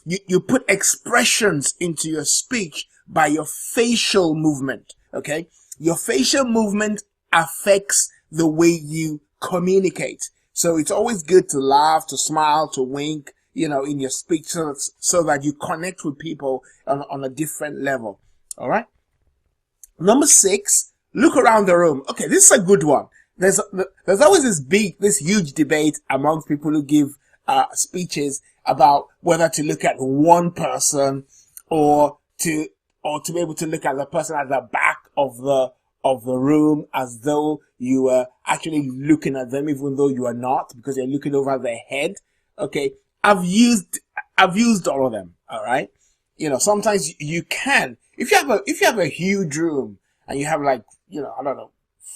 you put expressions into your speech by your facial movement. Okay. Your facial movement affects the way you communicate. So it's always good to laugh, to smile, to wink, in your speech so that you connect with people on a different level. All right. Number 6, look around the room. Okay. This is a good one. There's always this huge debate amongst people who give speeches about whether to look at one person or to be able to look at the person at the back of the room as though you were actually looking at them, even though you are not, because you're looking over their head. Okay, I've used all of them. All right, sometimes you can, if you have a huge room and you have I don't know,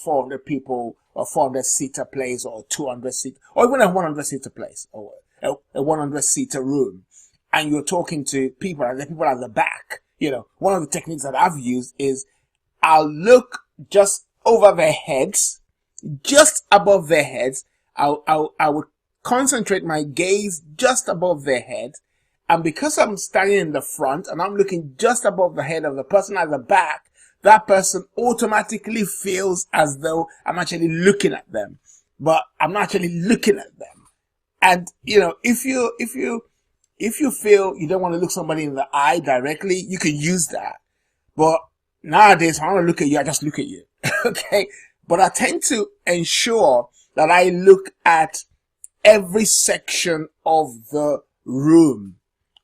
400 people or 400-seater place or 200-seat or even a 100-seater place or a 100-seater room, and you're talking to people and the people at the back. One of the techniques that I've used is I'll look just over their heads, just above their heads. I would concentrate my gaze just above their head. And because I'm standing in the front and I'm looking just above the head of the person at the back, that person automatically feels as though I'm actually looking at them, but I'm not actually looking at them. And, if you feel you don't want to look somebody in the eye directly, you can use that. But nowadays, if I want to look at you, I just look at you. Okay. But I tend to ensure that I look at every section of the room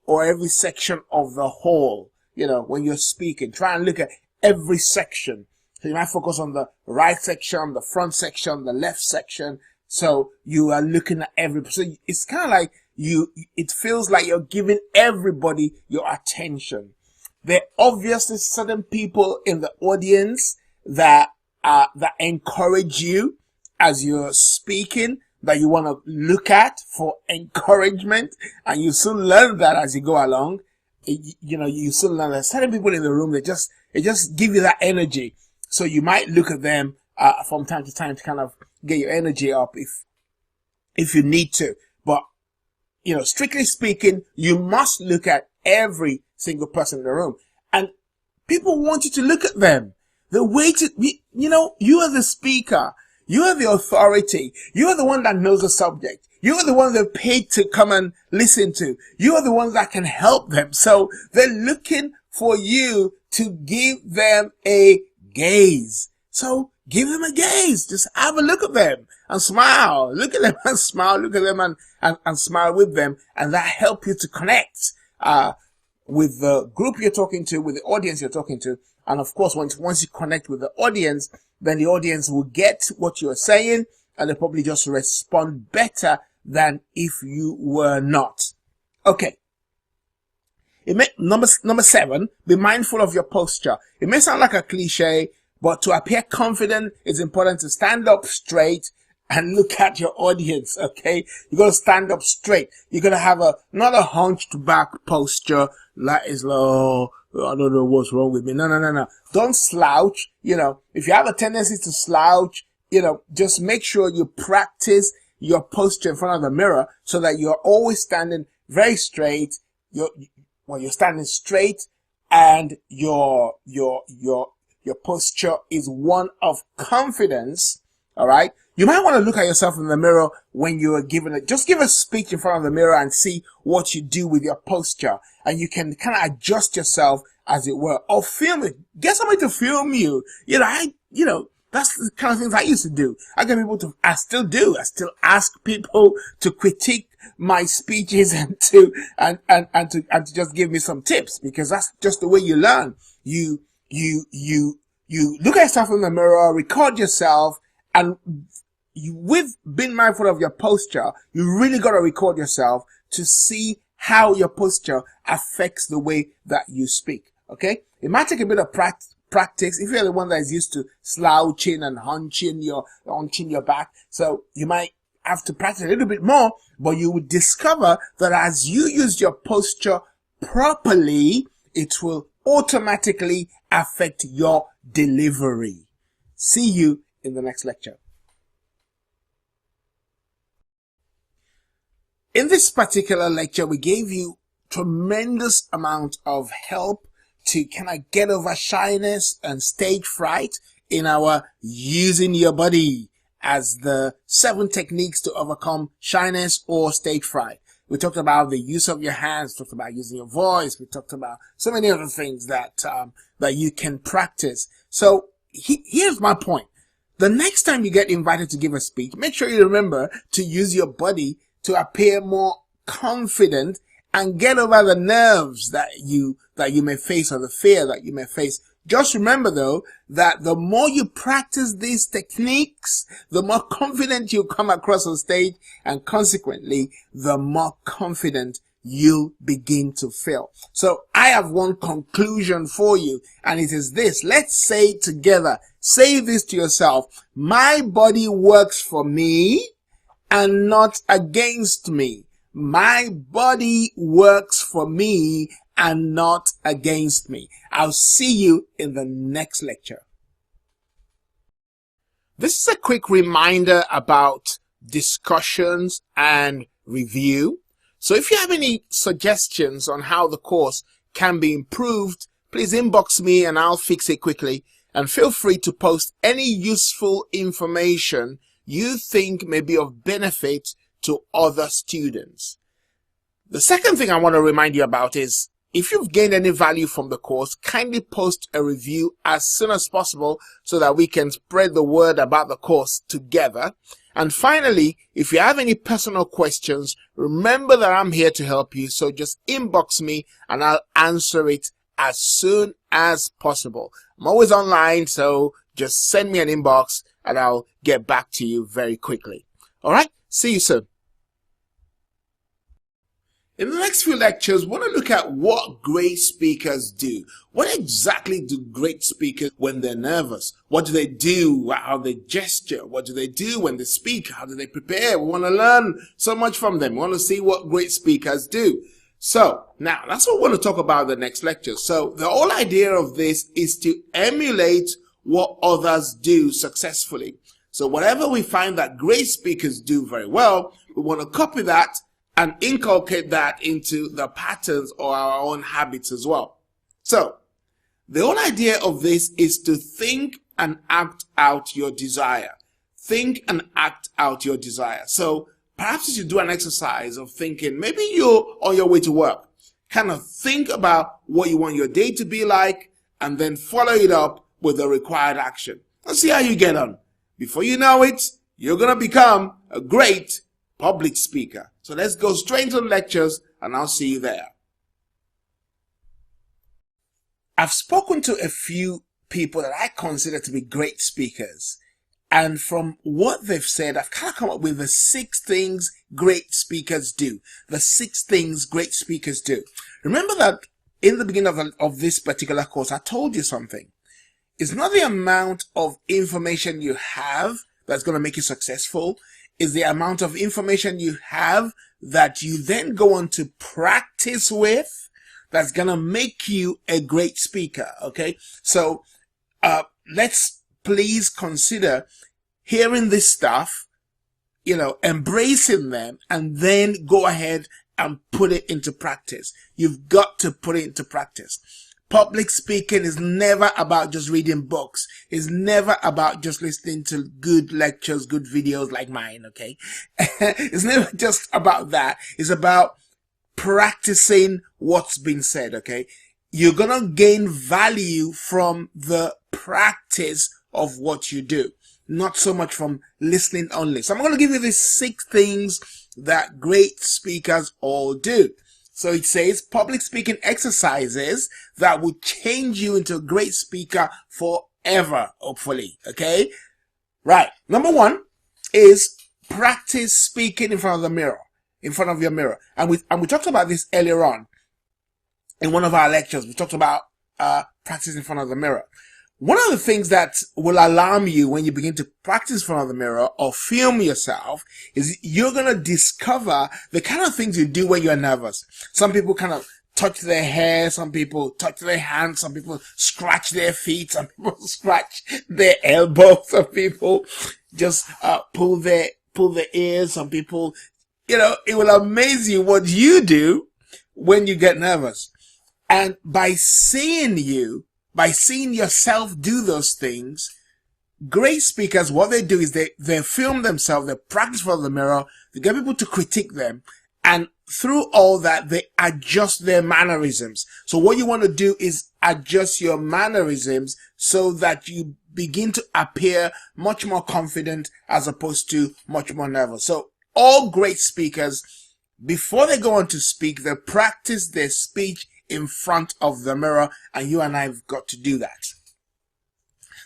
or every section of the hall. When you're speaking, try and look at every section. So you might focus on the right section, the front section, the left section. So you are looking at so it's kind of like it feels like you're giving everybody your attention. There are obviously certain people in the audience that encourage you as you're speaking, that you want to look at for encouragement, and you soon learn that as you go along. You soon learn that certain people in the room, they just give you that energy. So you might look at them from time to time to kind of get your energy up if you need to. But strictly speaking, you must look at every single person in the room, and people want you to look at them. The way you are the speaker, you are the authority, you are the one that knows the subject, you are the one they're paid to come and listen to, you are the ones that can help them. So they're looking for you to give them a gaze. So give them a gaze. Just have a look at them and smile. Look at them and smile. Look at them and smile with them. And that helps you to connect with the group you're talking to, with the audience you're talking to. And of course, once you connect with the audience, then the audience will get what you're saying, and they'll probably just respond better than if you were not. Okay. Number 7, be mindful of your posture. It may sound like a cliche, but to appear confident, it's important to stand up straight and look at your audience, okay? You're going to stand up straight. You're going to have not a hunched back posture like is low. I don't know what's wrong with me. No. Don't slouch. If you have a tendency to slouch, just make sure you practice your posture in front of the mirror so that you're always standing very straight. You're standing straight, and your posture is one of confidence. All right. You might want to look at yourself in the mirror when you are just give a speech in front of the mirror and see what you do with your posture. And you can kind of adjust yourself, as it were, or film it. Get somebody to film you. That's the kind of things I used to do. I still do. I still ask people to critique my speeches and to just give me some tips, because that's just the way you learn. You look at yourself in the mirror, record yourself, and with being mindful of your posture, you really got to record yourself to see how your posture affects the way that you speak. Okay? It might take a bit of practice if you're the one that is used to slouching and hunching your back. So you might have to practice a little bit more, but you will discover that as you use your posture properly, it will automatically affect your delivery. See you in the next lecture. In this particular lecture, we gave you tremendous amount of help to kind of get over shyness and stage fright in our using your body as the 7 techniques to overcome shyness or stage fright. We talked about the use of your hands, talked about using your voice, we talked about so many other things that you can practice. So here's my point. The next time you get invited to give a speech, make sure you remember to use your body to appear more confident and get over the nerves that you may face, or the fear that you may face. Just remember though, that the more you practice these techniques, the more confident you come across on stage, and consequently, the more confident you'll begin to feel. So I have one conclusion for you, and it is this. Let's say together, say this to yourself: my body works for me and not against me. My body works for me and not against me. I'll see you in the next lecture. This is a quick reminder about discussions and review. So if you have any suggestions on how the course can be improved, please inbox me and I'll fix it quickly. And feel free to post any useful information you think may be of benefit to other students. The second thing I want to remind you about is, if you've gained any value from the course, kindly post a review as soon as possible so that we can spread the word about the course together. And finally, if you have any personal questions, remember that I'm here to help you. So just inbox me and I'll answer it as soon as possible. I'm always online, so just send me an inbox and I'll get back to you very quickly. All right, see you soon. In the next few lectures, we want to look at what great speakers do. What exactly do great speakers when they're nervous? What do they do? How they gesture? What do they do when they speak? How do they prepare? We want to learn so much from them. We want to see what great speakers do. So now that's what we want to talk about in the next lecture. So the whole idea of this is to emulate what others do successfully. So whatever we find that great speakers do very well, we want to copy that and inculcate that into the patterns or our own habits as well. So the whole idea of this is to think and act out your desire. Think and act out your desire. So perhaps you should do an exercise of thinking. Maybe you're on your way to work. Kind of think about what you want your day to be like and then follow it up with the required action. Let's see how you get on. Before you know it, you're going to become a great public speaker. So let's go straight into the lectures and I'll see you there. I've spoken to a few people that I consider to be great speakers. And from what they've said, I've kind of come up with the 6 things great speakers do. The 6 things great speakers do. Remember that in the beginning of this particular course, I told you something. It's not the amount of information you have that's going to make you successful is the amount of information you have that you then go on to practice with that's going to make you a great speaker. Okay. So, let's please consider hearing this stuff, embracing them, and then go ahead and put it into practice. You've got to put it into practice. Public speaking is never about just reading books. It's never about just listening to good lectures, good videos like mine, okay? It's never just about that. It's about practicing what's been said, okay? You're gonna gain value from the practice of what you do, not so much from listening only. So I'm gonna give you these 6 things that great speakers all do. So it says public speaking exercises that will change you into a great speaker forever, hopefully. Okay? Right. Number 1 is practice speaking in front of the mirror, in front of your mirror. And we talked about this earlier on in one of our lectures. We talked about practice in front of the mirror. One of the things that will alarm you when you begin to practice in front of the mirror or film yourself is you're going to discover the kind of things you do when you're nervous. Some people kind of touch their hair, some people touch their hands, some people scratch their feet, some people scratch their elbows, some people just pull their ears, some people, it will amaze you what you do when you get nervous. And by seeing yourself do those things, great speakers, what they do is they film themselves, they practice in front of the mirror, they get people to critique them, and through all that, they adjust their mannerisms. So what you want to do is adjust your mannerisms so that you begin to appear much more confident as opposed to much more nervous. So all great speakers, before they go on to speak, they practice their speech in front of the mirror, and you and I have got to do that.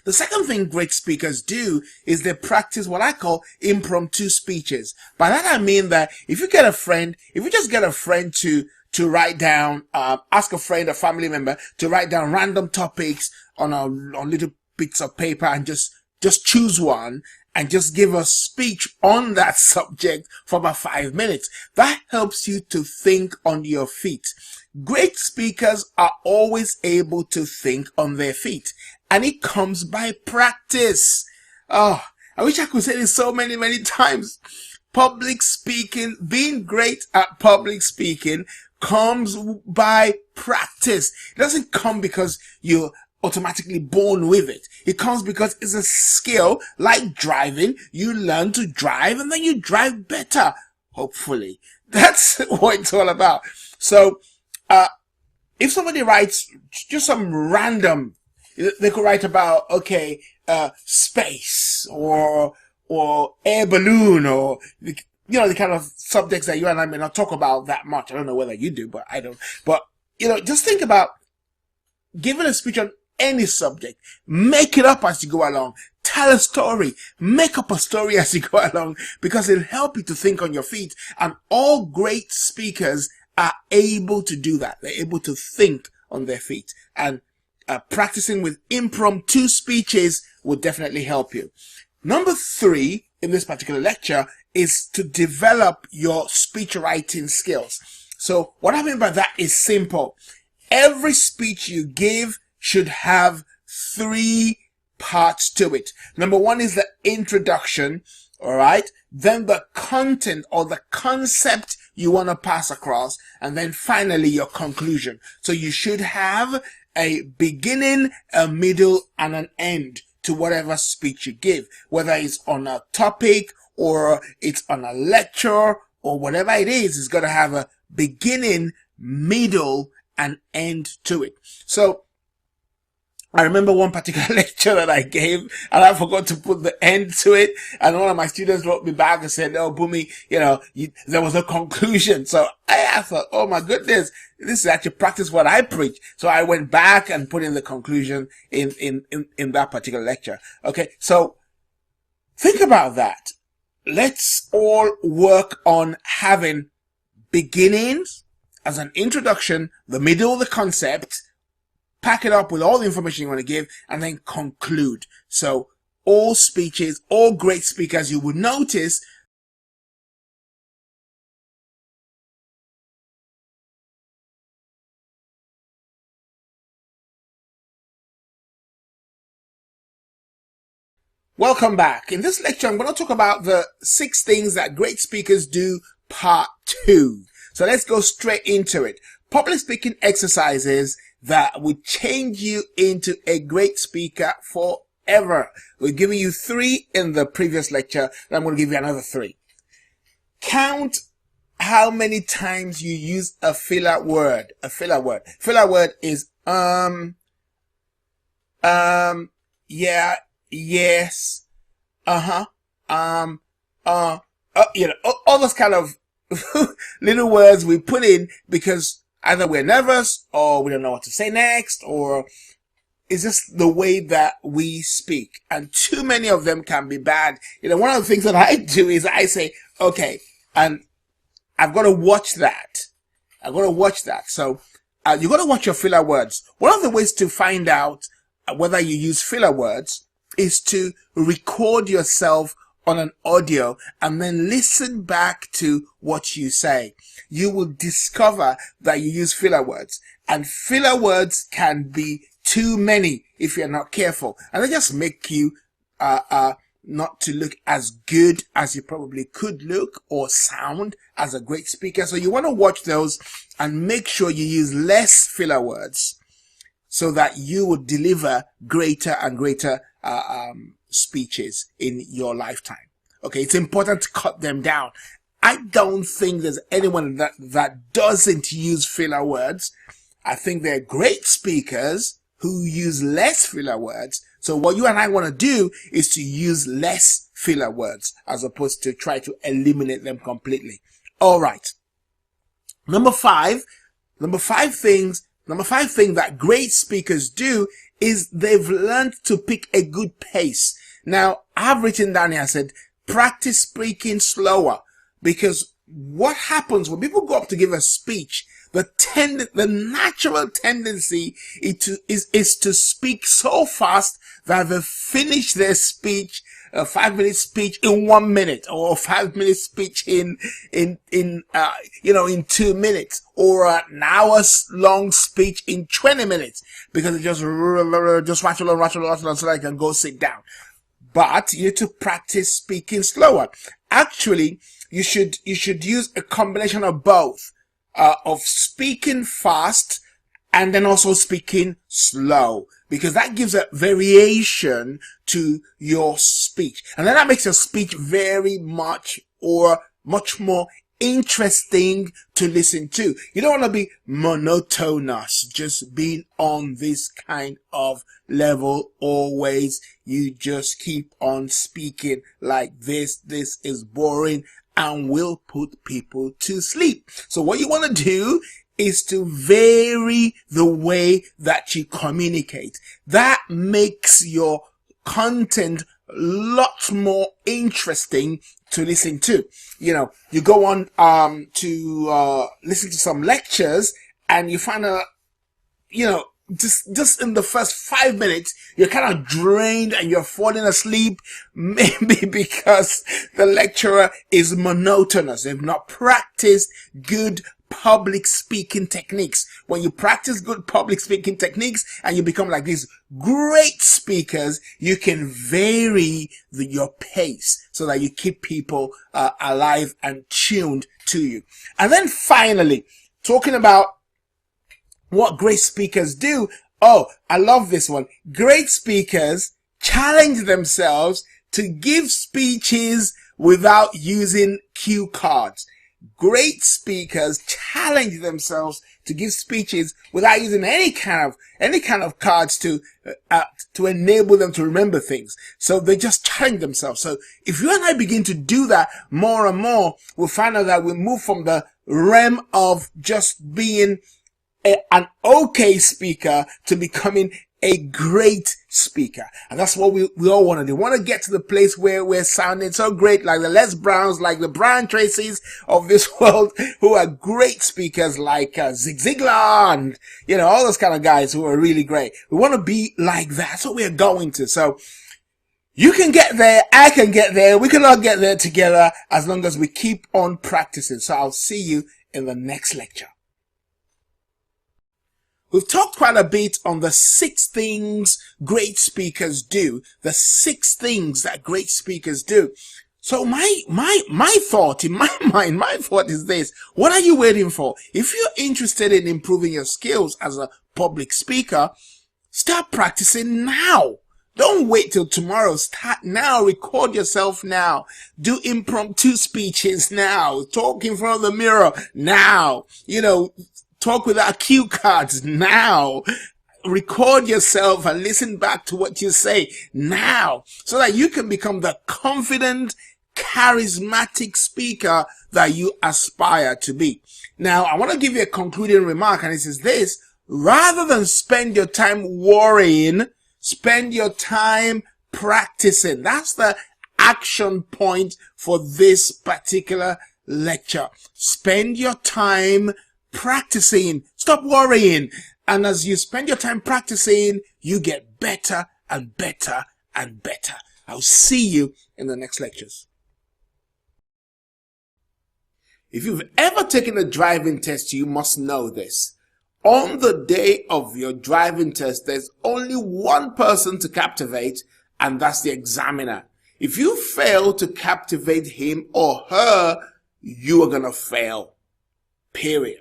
The second thing great speakers do is they practice what I call impromptu speeches. By that I mean that if you just get a friend to write down, ask a friend or family member to write down random topics on little bits of paper and just choose one and just give a speech on that subject for about 5 minutes. That helps you to think on your feet. Great speakers are always able to think on their feet, and it comes by practice. Oh, I wish I could say this so many times. Public speaking, being great at public speaking comes by practice. It doesn't come because you're automatically born with it. It comes because it's a skill like driving. You learn to drive and then you drive better, hopefully. That's what it's all about. So, if somebody writes just some random, they could write about, space or air balloon or, the kind of subjects that you and I may not talk about that much. I don't know whether you do, but I don't. But, just think about giving a speech on any subject. Make it up as you go along. Tell a story. Make up a story as you go along because it'll help you to think on your feet. And all great speakers are able to do that. They're able to think on their feet, and practicing with impromptu speeches will definitely help you. Number 3 in this particular lecture is to develop your speech writing skills. So what I mean by that is simple. Every speech you give should have 3 parts to it. Number 1 is the introduction, all right? Then the content or the concept you want to pass across, and then finally your conclusion. So you should have a beginning, a middle, and an end to whatever speech you give, whether it's on a topic or it's on a lecture or whatever it is. It's got to have a beginning, middle, and end to it. So I remember one particular lecture that I gave and I forgot to put the end to it. And one of my students wrote me back and said, "Oh, Bumi, there was no conclusion." So I thought, oh my goodness, this is actually practice what I preach. So I went back and put in the conclusion in that particular lecture. Okay. So think about that. Let's all work on having beginnings as an introduction, the middle, the concept, pack it up with all the information you want to give, and then conclude. So all speeches, all great speakers, you would notice Welcome back. In this lecture, I'm going to talk about the 6 things that great speakers do, part 2. So let's go straight into it. Public speaking exercises that would change you into a great speaker forever. We've given you 3 in the previous lecture, and I'm going to give you another 3. Count how many times you use a filler word. A filler word. Filler word is yeah, yes, all those kind of little words we put in because either we're nervous or we don't know what to say next, or it's just the way that we speak. And too many of them can be bad. One of the things that I do is I say, okay, and I've got to watch that. So you've got to watch your filler words. One of the ways to find out whether you use filler words is to record yourself on an audio and then listen back to what you say. You will discover that you use filler words, and filler words can be too many if you're not careful, and they just make you not to look as good as you probably could look or sound as a great speaker. So you want to watch those and make sure you use less filler words so that you will deliver greater and greater speeches in your lifetime. Okay, it's important to cut them down. I don't think there's anyone that doesn't use filler words. I think they're great speakers who use less filler words. So what you and I want to do is to use less filler words as opposed to try to eliminate them completely. All right. Number five thing that great speakers do is they've learned to pick a good pace. Now, I've written down here, I said, practice speaking slower, because what happens when people go up to give a speech, the natural tendency is to speak so fast that they finish their speech, a 5-minute speech in 1 minute, or a 5-minute speech in 2 minutes, or an hour's long speech in 20 minutes, because they just rattle on so they can go sit down. But you need to practice speaking slower. Actually, you should use a combination of both, of speaking fast and then also speaking slow, because that gives a variation to your speech. And then that makes your speech very much more interesting to listen to. You don't want to be monotonous, just being on this kind of level always. You just keep on speaking like this. This is boring and will put people to sleep. So what you want to do is to vary the way that you communicate. That makes your content lots more interesting to listen to. You go on to listen to some lectures, and you find out, just in the first 5 minutes, you're kind of drained and you're falling asleep, maybe because the lecturer is monotonous. They've not practiced good public speaking techniques. When you practice good public speaking techniques and you become like these great speakers, you can vary your pace so that you keep people alive and tuned to you. And then finally, talking about what great speakers do. Oh, I love this one. Great speakers challenge themselves to give speeches without using cue cards. Great speakers challenge themselves to give speeches without using any kind of cards to enable them to remember things. So they just challenge themselves. So if you and I begin to do that more and more, we'll find out that we move from the realm of just being an okay speaker to becoming a great speaker. And that's what we all want to do. We want to get to the place where we're sounding so great, like the Les Browns, like the Brian Tracys of this world, who are great speakers, like Zig Ziglar and, all those kind of guys who are really great. We want to be like that. That's what we're going to. So You can get there, I can get there, we can all get there together as long as we keep on practicing. So I'll see you in the next lecture. We've talked quite a bit on the 6 things great speakers do. The 6 things that great speakers do. So my thought in my mind, my thought is this. What are you waiting for? If you're interested in improving your skills as a public speaker, start practicing now. Don't wait till tomorrow. Start now. Record yourself now. Do impromptu speeches now. Talk in front of the mirror now. Talk with our cue cards now. Record yourself and listen back to what you say now, so that you can become the confident, charismatic speaker that you aspire to be. Now, I want to give you a concluding remark, and it is this: rather than spend your time worrying, spend your time practicing. That's the action point for this particular lecture. Spend your time practicing. Stop worrying. And as you spend your time practicing, you get better and better and better. I'll see you in the next lectures. If you've ever taken a driving test, you must know this. On the day of your driving test, there's only one person to captivate, and that's the examiner. If you fail to captivate him or her, you are going to fail. Period.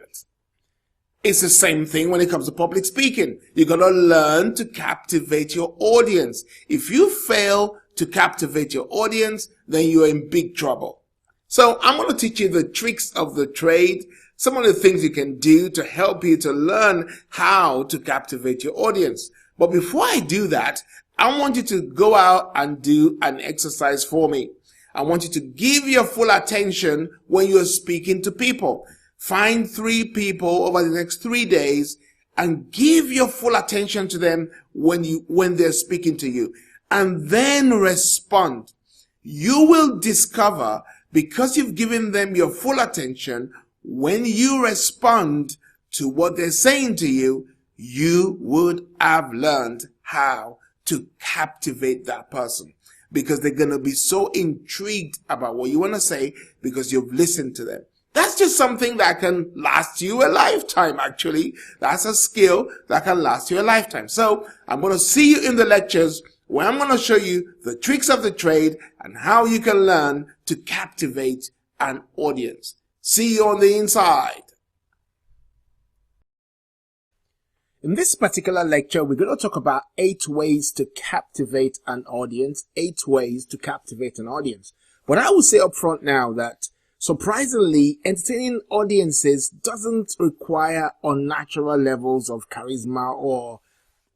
It's the same thing when it comes to public speaking. You're going to learn to captivate your audience. If you fail to captivate your audience, then you're in big trouble. So I'm going to teach you the tricks of the trade, some of the things you can do to help you to learn how to captivate your audience. But before I do that, I want you to go out and do an exercise for me. I want you to give your full attention when you're speaking to people. Find 3 people over the next 3 days and give your full attention to them when they're speaking to you, and then respond. You will discover, because you've given them your full attention, when you respond to what they're saying to you, you would have learned how to captivate that person, because they're going to be so intrigued about what you want to say because you've listened to them. That's just something that can last you a lifetime, actually. That's a skill that can last you a lifetime. So I'm going to see you in the lectures where I'm going to show you the tricks of the trade and how you can learn to captivate an audience. See you on the inside. In this particular lecture, we're going to talk about 8 ways to captivate an audience. 8 ways to captivate an audience. But I will say up front now that surprisingly, entertaining audiences doesn't require unnatural levels of charisma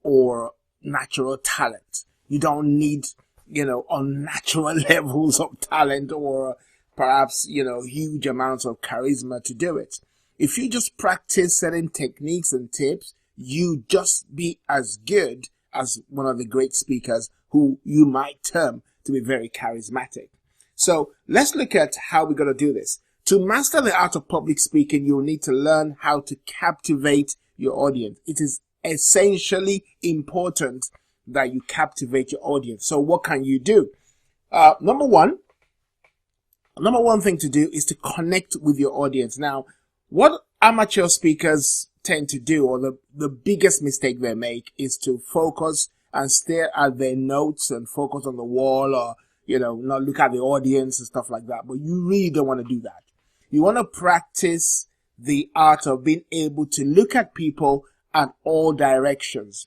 or natural talent. You don't need, unnatural levels of talent or perhaps, huge amounts of charisma to do it. If you just practice certain techniques and tips, you just be as good as one of the great speakers who you might term to be very charismatic. So let's look at how we're going to do this. To master the art of public speaking, you'll need to learn how to captivate your audience. It is essentially important that you captivate your audience. So what can you do? Number one thing to do is to connect with your audience. Now, what amateur speakers tend to do, or the biggest mistake they make, is to focus and stare at their notes and focus on the wall, or not look at the audience and stuff like that. But you really don't want to do that. You want to practice the art of being able to look at people at all directions.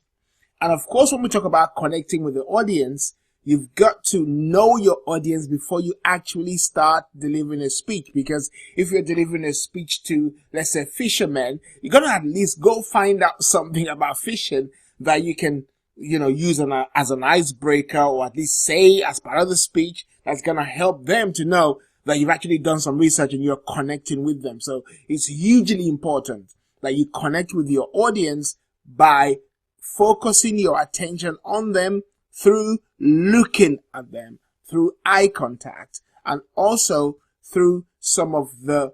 And of course, when we talk about connecting with the audience, you've got to know your audience before you actually start delivering a speech. Because if you're delivering a speech to, let's say, fishermen, you're going to at least go find out something about fishing that you can use as an icebreaker, or at least say as part of the speech, that's going to help them to know that you've actually done some research and you're connecting with them. So it's hugely important that you connect with your audience by focusing your attention on them through looking at them, through eye contact, and also through some of the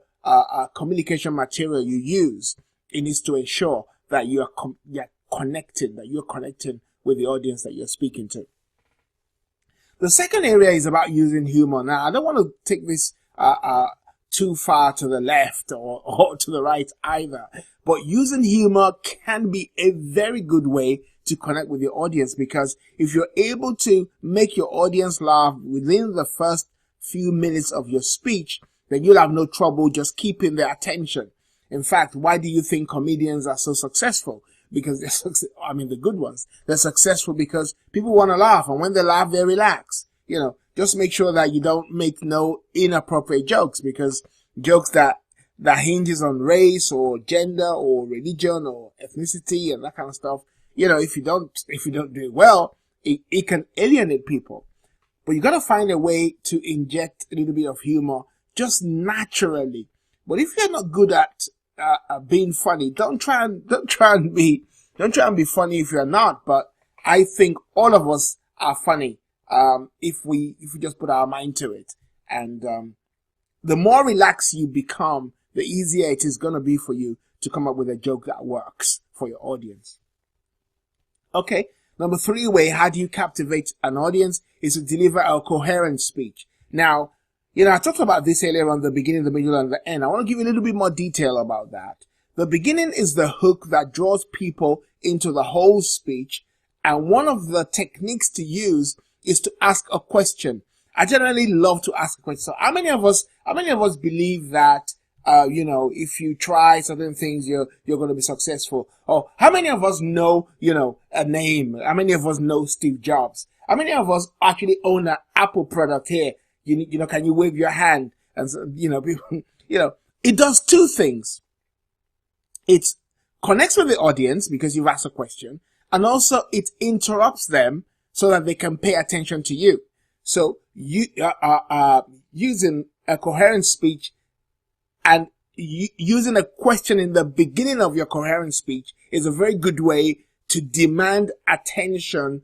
communication material you use. It needs to ensure that you're connecting with the audience that you're speaking to. The second area is about using humor. Now, I don't want to take this too far to the left or to the right either, but using humor can be a very good way to connect with your audience, because if you're able to make your audience laugh within the first few minutes of your speech, then you'll have no trouble just keeping their attention. In fact, why do you think comedians are so successful? Because the good ones, they're successful because people want to laugh, and when they laugh, they relax. Just make sure that you don't make no inappropriate jokes, because jokes that hinges on race or gender or religion or ethnicity and that kind of stuff, if you don't do it well, it can alienate people. But you gotta find a way to inject a little bit of humor just naturally. But if you're not good at being funny, don't try and be funny if you're not. But I think all of us are funny if we just put our mind to it. And the more relaxed you become, the easier it is gonna be for you to come up with a joke that works for your audience. Okay, number 3 way, how do you captivate an audience, is to deliver a coherent speech. Now, I talked about this earlier on, the beginning, the middle, and the end. I want to give you a little bit more detail about that. The beginning is the hook that draws people into the whole speech, and one of the techniques to use is to ask a question. I generally love to ask a question. So how many of us believe that if you try certain things, you're going to be successful? Or how many of us know, a name? How many of us know Steve Jobs? How many of us actually own an Apple product here? Can you wave your hand? And so, people, it does 2 things. It connects with the audience because you've asked a question, and also it interrupts them so that they can pay attention to you. So you using a coherent speech and using a question in the beginning of your coherent speech is a very good way to demand attention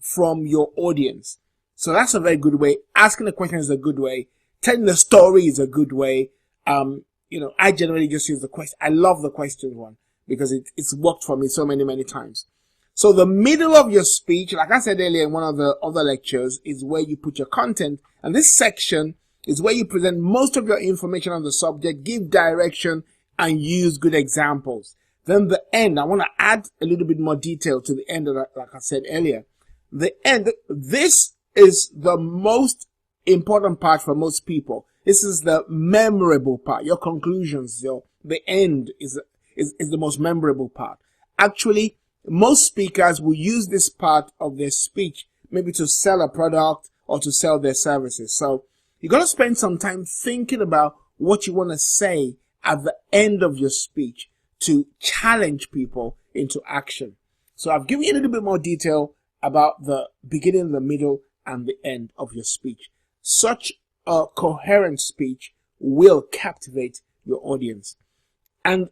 from your audience. So that's a very good way. Asking a question is a good way. Telling the story is a good way. I generally just use the question. I love the question one because it's worked for me so many times. So the middle of your speech, like I said earlier in one of the other lectures, is where you put your content. And this section is where you present most of your information on the subject, give direction, and use good examples. Then the end, I want to add a little bit more detail to the end of that, like I said earlier. The end, this is the most important part for most people. This is the memorable part. Your conclusions, the end is the most memorable part. Actually, most speakers will use this part of their speech maybe to sell a product or to sell their services. So you got to spend some time thinking about what you want to say at the end of your speech to challenge people into action. So I've given you a little bit more detail about the beginning, the middle, and the end of your speech. Such a coherent speech will captivate your audience. And,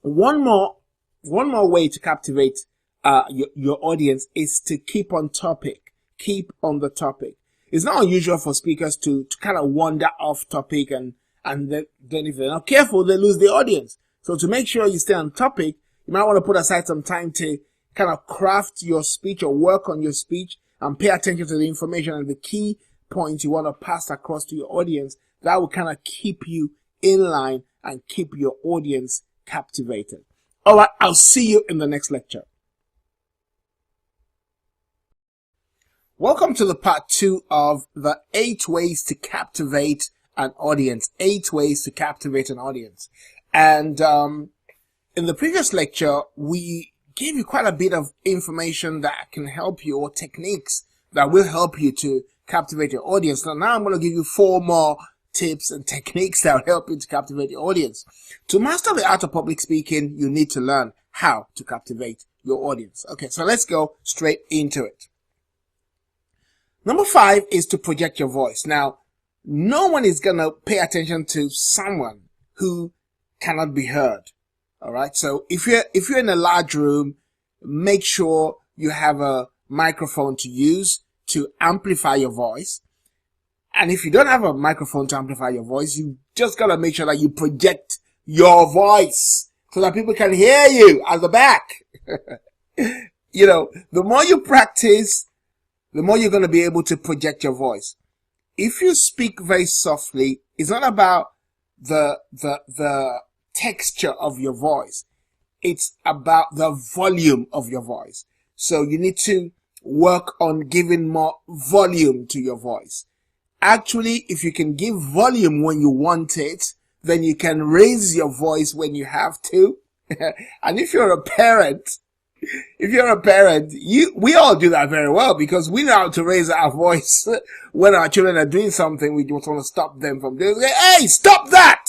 one more way to captivate your audience is to keep on topic. Keep on the topic. It's not unusual for speakers to kind of wander off topic and then if they're not careful, they lose the audience. So to make sure you stay on topic, you might want to put aside some time to kind of craft your speech or work on your speech and pay attention to the information and the key points you want to pass across to your audience. That will kind of keep you in line and keep your audience captivated. All right, I'll see you in the next lecture. Welcome to the part 2 of the 8 ways to captivate an audience. 8 ways to captivate an audience. And in the previous lecture, we gave you quite a bit of information that can help you, or techniques that will help you to captivate your audience. Now I'm going to give you 4 more tips and techniques that will help you to captivate your audience. To master the art of public speaking, you need to learn how to captivate your audience. Okay, so let's go straight into it. Number 5 is to project your voice. Now, no one is going to pay attention to someone who cannot be heard. All right. So if you're in a large room, make sure you have a microphone to use to amplify your voice. And if you don't have a microphone to amplify your voice, you just got to make sure that you project your voice so that people can hear you at the back. The more you practice, the more you're going to be able to project your voice. If you speak very softly, it's not about the texture of your voice. It's about the volume of your voice. So you need to work on giving more volume to your voice. Actually, if you can give volume when you want it, then you can raise your voice when you have to. And if you're a parent, we all do that very well, because we know how to raise our voice when our children are doing something. We just want to stop them from doing it. Hey, stop that!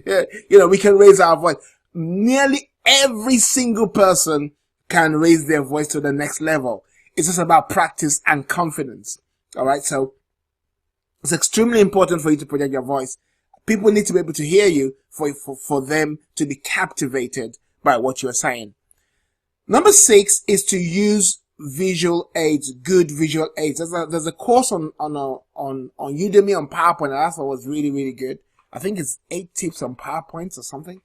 We can raise our voice. Nearly every single person can raise their voice to the next level. It's just about practice and confidence. All right. So it's extremely important for you to project your voice. People need to be able to hear you for them to be captivated by what you're saying. Number 6 is to use visual aids, good visual aids. There's a course on Udemy on PowerPoint, and I thought was really, really good. I think it's 8 tips on PowerPoint or something,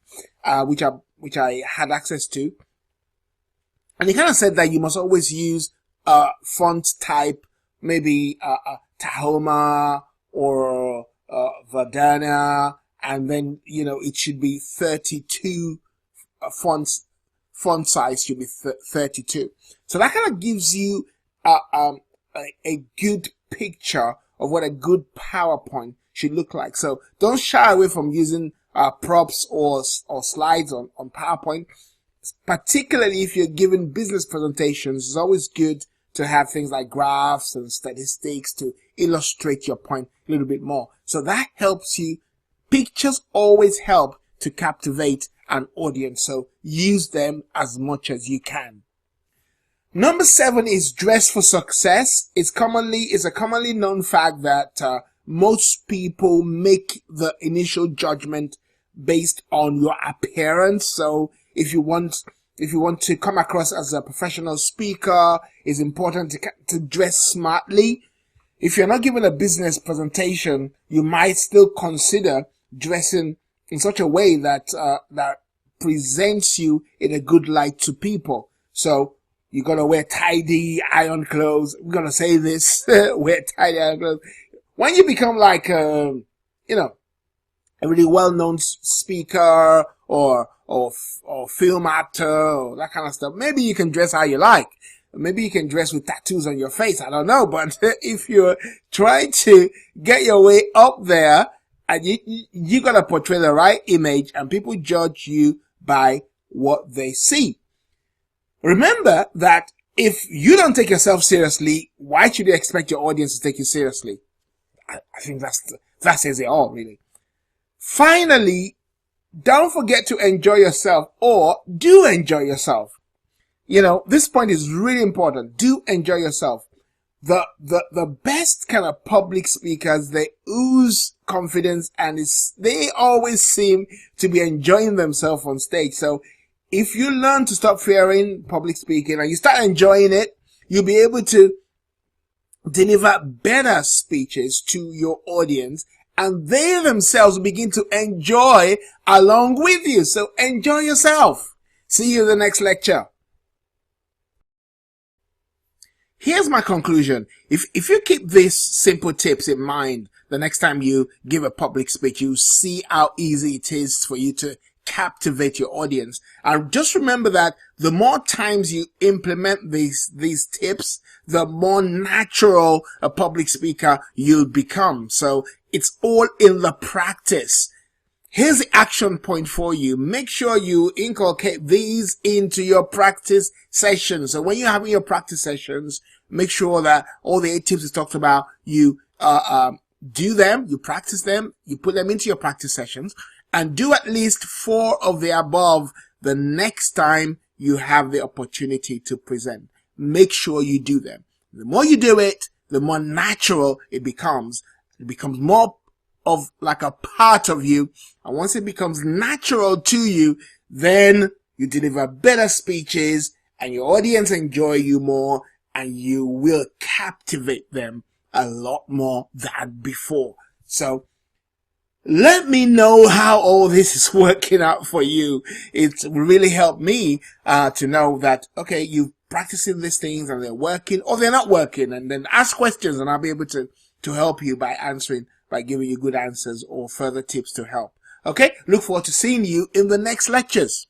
which I had access to. And he kind of said that you must always use font type, maybe Tahoma or Verdana, and then it should be 32 font size should be 32. So that kind of gives you a good picture of what a good PowerPoint should look like. So don't shy away from using props or slides on PowerPoint, particularly if you're giving business presentations. It's always good to have things like graphs and statistics to illustrate your point a little bit more. So that helps you. Pictures always help to captivate an audience, so use them as much as you can. Number 7 is dress for success. It's a commonly known fact that most people make the initial judgment based on your appearance. So if you want to come across as a professional speaker, it's important to dress smartly. If you're not giving a business presentation, you might still consider dressing in such a way that presents you in a good light to people. So you gotta wear tidy, iron clothes. We're gonna say this: wear tidy, iron clothes. When you become like a really well-known speaker or film actor or that kind of stuff, maybe you can dress how you like. Maybe you can dress with tattoos on your face. I don't know, but if you're trying to get your way up there, and you gotta portray the right image, and people judge you by what they see. Remember that if you don't take yourself seriously, why should you expect your audience to take you seriously? I think that says it all, really. Finally, don't forget to enjoy yourself, or do enjoy yourself. This point is really important. Do enjoy yourself. The best kind of public speakers, they ooze confidence, and they always seem to be enjoying themselves on stage. So if you learn to stop fearing public speaking and you start enjoying it, you'll be able to deliver better speeches to your audience, and they themselves will begin to enjoy along with you. So enjoy yourself. See you in the next lecture. Here's my conclusion. If you keep these simple tips in mind, the next time you give a public speech, you see how easy it is for you to captivate your audience. And just remember that the more times you implement these tips, the more natural a public speaker you'll become. So it's all in the practice. Here's the action point for you. Make sure you inculcate these into your practice sessions. So when you're having your practice sessions, make sure that all the 8 tips we talked about, you do them, you practice them, you put them into your practice sessions, and do at least 4 of the above the next time you have the opportunity to present. Make sure you do them. The more you do it, the more natural it becomes. It becomes more of like a part of you. And once it becomes natural to you, then you deliver better speeches and your audience enjoy you more, and you will captivate them a lot more than before. So let me know how all this is working out for you. It's really helped me to know that, okay, you've practicing these things and they're working or they're not working, and then ask questions and I'll be able to help you by giving you good answers or further tips to help. Okay, look forward to seeing you in the next lectures.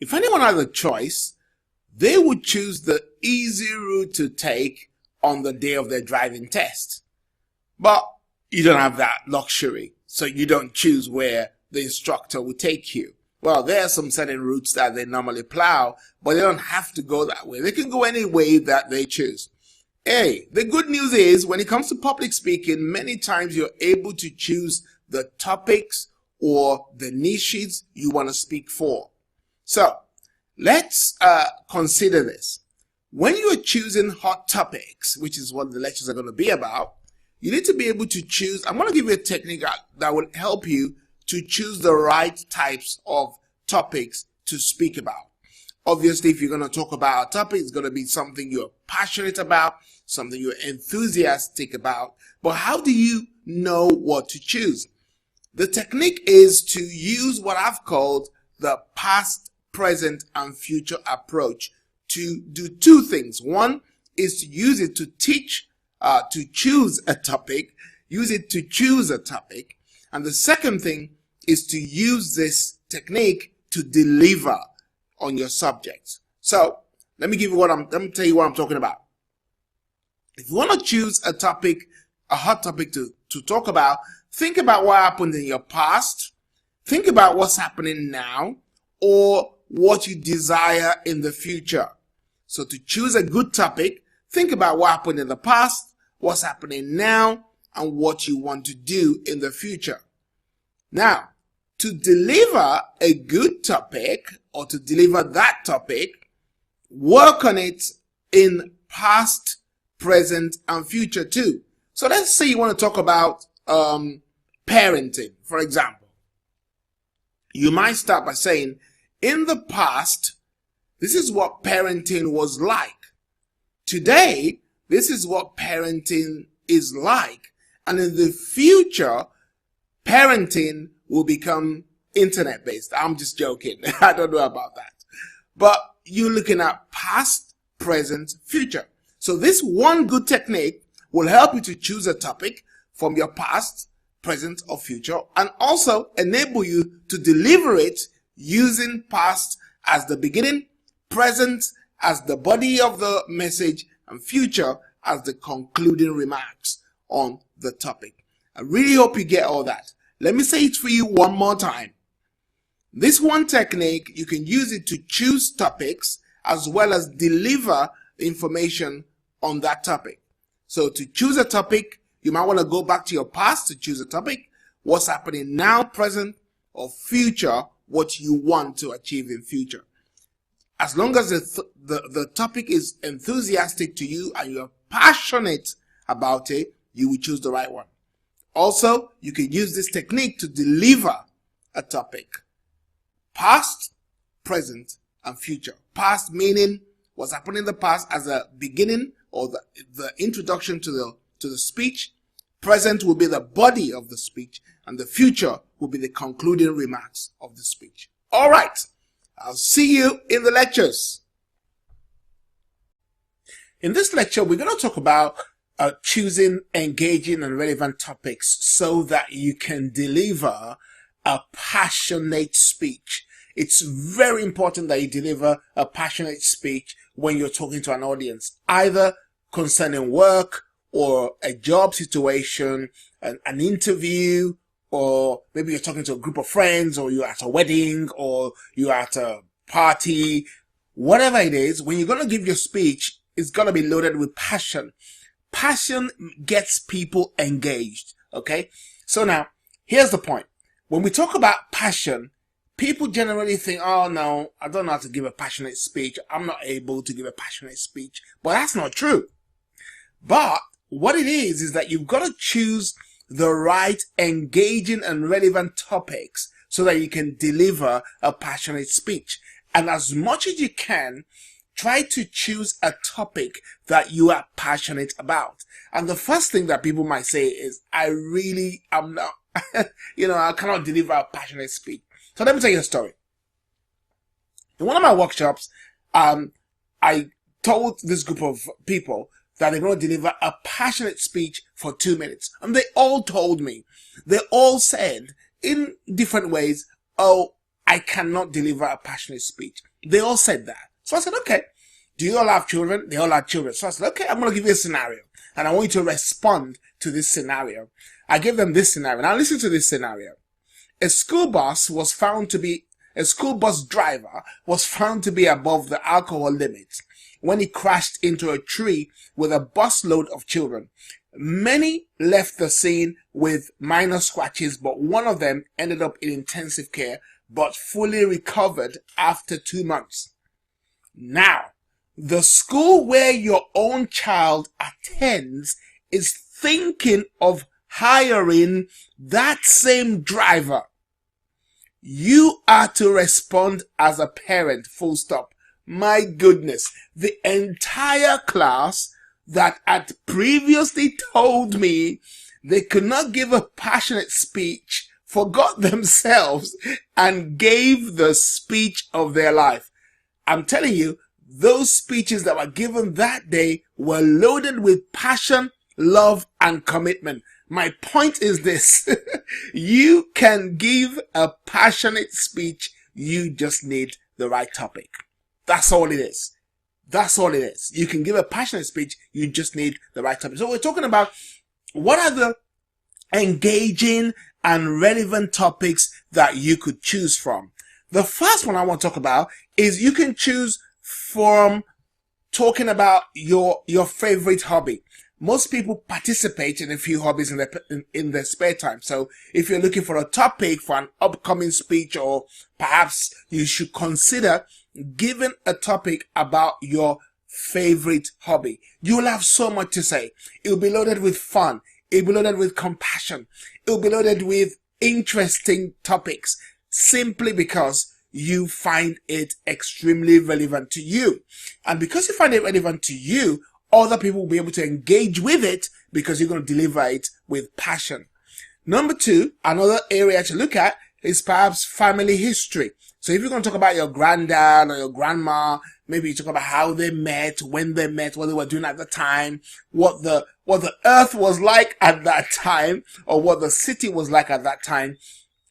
If anyone had a choice, they would choose the easy route to take on the day of their driving test. But you don't have that luxury, so you don't choose where the instructor will take you. Well, there are some certain routes that they normally plow, but they don't have to go that way. They can go any way that they choose. Hey, the good news is when it comes to public speaking, many times you're able to choose the topics or the niches you want to speak for. So let's consider this. When you're choosing hot topics, which is what the lectures are going to be about, you need to be able to choose. I'm going to give you a technique that will help you to choose the right types of topics to speak about. Obviously, if you're going to talk about a topic, it's going to be something you're passionate about, something you're enthusiastic about. But how do you know what to choose? The technique is to use what I've called the past, present, and future approach to do two things. One is to use it to teach, to choose a topic, use it to choose a topic. And the second thing is to use this technique to deliver on your subjects. So let me tell you what I'm talking about. If you want to choose a topic, a hot topic to talk about, think about what happened in your past, think about what's happening now, or what you desire in the future. So to choose a good topic, think about what happened in the past, what's happening now, and what you want to do in the future. Now, to deliver a good topic or to deliver that topic, work on it in past, present, and future too. So let's say you want to talk about parenting, for example. You might start by saying, in the past, this is what parenting was like. Today, this is what parenting is like. And in the future, parenting will become internet-based. I'm just joking. I don't know about that. But you're looking at past, present, future. So this one good technique will help you to choose a topic from your past, present, or future, and also enable you to deliver it using past as the beginning, present as the body of the message, and future as the concluding remarks on the topic. I really hope you get all that. Let me say it for you one more time. This one technique, you can use it to choose topics as well as deliver information on that topic. So to choose a topic, you might want to go back to your past to choose a topic, what's happening now, present, or future, what you want to achieve in future. As long as the topic is enthusiastic to you and you're passionate about it, you will choose the right one. Also, you can use this technique to deliver a topic. Past, present, and future. Past meaning what's happened in the past as a beginning or the introduction to the speech. Present will be the body of the speech, and the future will be the concluding remarks of the speech. All right. I'll see you in the lectures. In this lecture, we're going to talk about choosing engaging and relevant topics so that you can deliver a passionate speech. It's very important that you deliver a passionate speech when you're talking to an audience, either concerning work or a job situation, an interview, or maybe you're talking to a group of friends, or you're at a wedding, or you're at a party. Whatever it is, when you're going to give your speech, it's going to be loaded with passion. Passion gets people engaged, okay? So now, here's the point. When we talk about passion, people generally think, oh no, I don't know how to give a passionate speech. I'm not able to give a passionate speech. But that's not true. But what it is that you've got to choose the right engaging and relevant topics so that you can deliver a passionate speech. And as much as you can, try to choose a topic that you are passionate about. And the first thing that people might say is, I'm not, I cannot deliver a passionate speech. So let me tell you a story. In one of my workshops, I told this group of people that they're going to deliver a passionate speech for 2 minutes. And they all told me, they all said in different ways, oh, I cannot deliver a passionate speech. They all said that. So I said, okay, do you all have children? They all have children. So I said, okay, I'm going to give you a scenario. And I want you to respond to this scenario. I gave them this scenario. Now listen to this scenario. A school bus driver was found to be above the alcohol limit when he crashed into a tree with a busload of children. Many left the scene with minor scratches, but one of them ended up in intensive care, but fully recovered after 2 months. Now, the school where your own child attends is thinking of hiring that same driver. You are to respond as a parent, full stop. My goodness, the entire class that had previously told me they could not give a passionate speech forgot themselves and gave the speech of their life. I'm telling you, those speeches that were given that day were loaded with passion, love, and commitment. My point is this. You can give a passionate speech. You just need the right topic. That's all it is. That's all it is. You can give a passionate speech. You just need the right topic. So we're talking about what are the engaging and relevant topics that you could choose from. The first one I want to talk about is you can choose from talking about your favorite hobby. Most people participate in a few hobbies in their spare time. So if you're looking for a topic for an upcoming speech, or perhaps you should consider giving a topic about your favorite hobby, you'll have so much to say. It'll be loaded with fun. It'll be loaded with compassion. It'll be loaded with interesting topics, simply because you find it extremely relevant to you. And because you find it relevant to you, other people will be able to engage with it because you're going to deliver it with passion. Number two, another area to look at is perhaps family history. So if you're going to talk about your granddad or your grandma, maybe you talk about how they met, when they met, what they were doing at the time, what the earth was like at that time, or what the city was like at that time.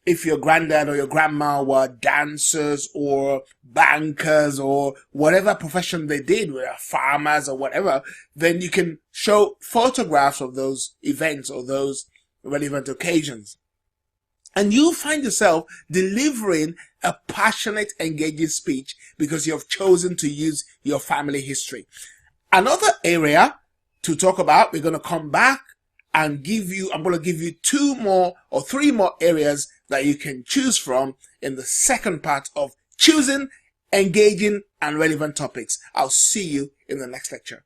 If your granddad or your grandma were dancers or bankers or whatever profession they did, were farmers or whatever, then you can show photographs of those events or those relevant occasions. And you'll find yourself delivering a passionate, engaging speech because you have chosen to use your family history. Another area to talk about, we're going to come back and I'm going to give you 2 more or 3 more areas that you can choose from in the second part of choosing, engaging, and relevant topics. I'll see you in the next lecture.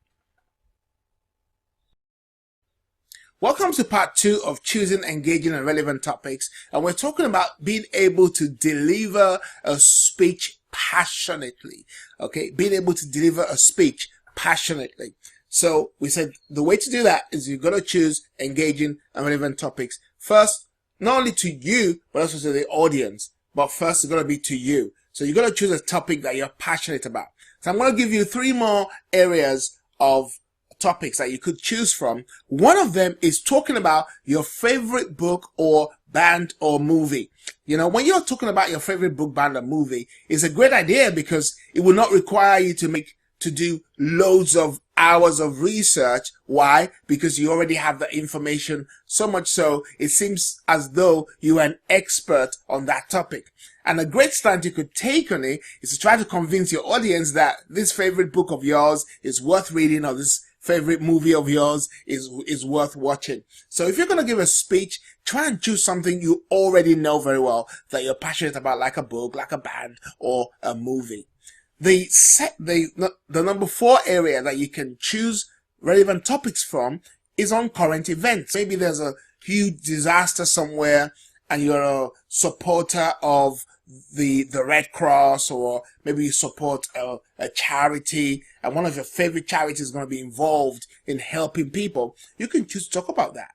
Welcome to part 2 of choosing, engaging, and relevant topics. And we're talking about being able to deliver a speech passionately. Okay, being able to deliver a speech passionately. So we said the way to do that is you've got to choose engaging and relevant topics. First, not only to you, but also to the audience. But first, it's going to be to you. So you've got to choose a topic that you're passionate about. So I'm going to give you 3 more areas of topics that you could choose from. One of them is talking about your favorite book or band or movie. You know, when you're talking about your favorite book, band, or movie, it's a great idea because it will not require you to do loads of hours of research. Why? Because you already have the information, so much so it seems as though you are an expert on that topic. And a great stand you could take on it is to try to convince your audience that this favorite book of yours is worth reading, or this favorite movie of yours is worth watching. So if you're going to give a speech, try and choose something you already know very well that you're passionate about, like a book, like a band, or a movie. The number 4 area that you can choose relevant topics from is on current events. Maybe there's a huge disaster somewhere and you're a supporter of the Red Cross, or maybe you support a charity and one of your favorite charities is going to be involved in helping people. You can choose to talk about that.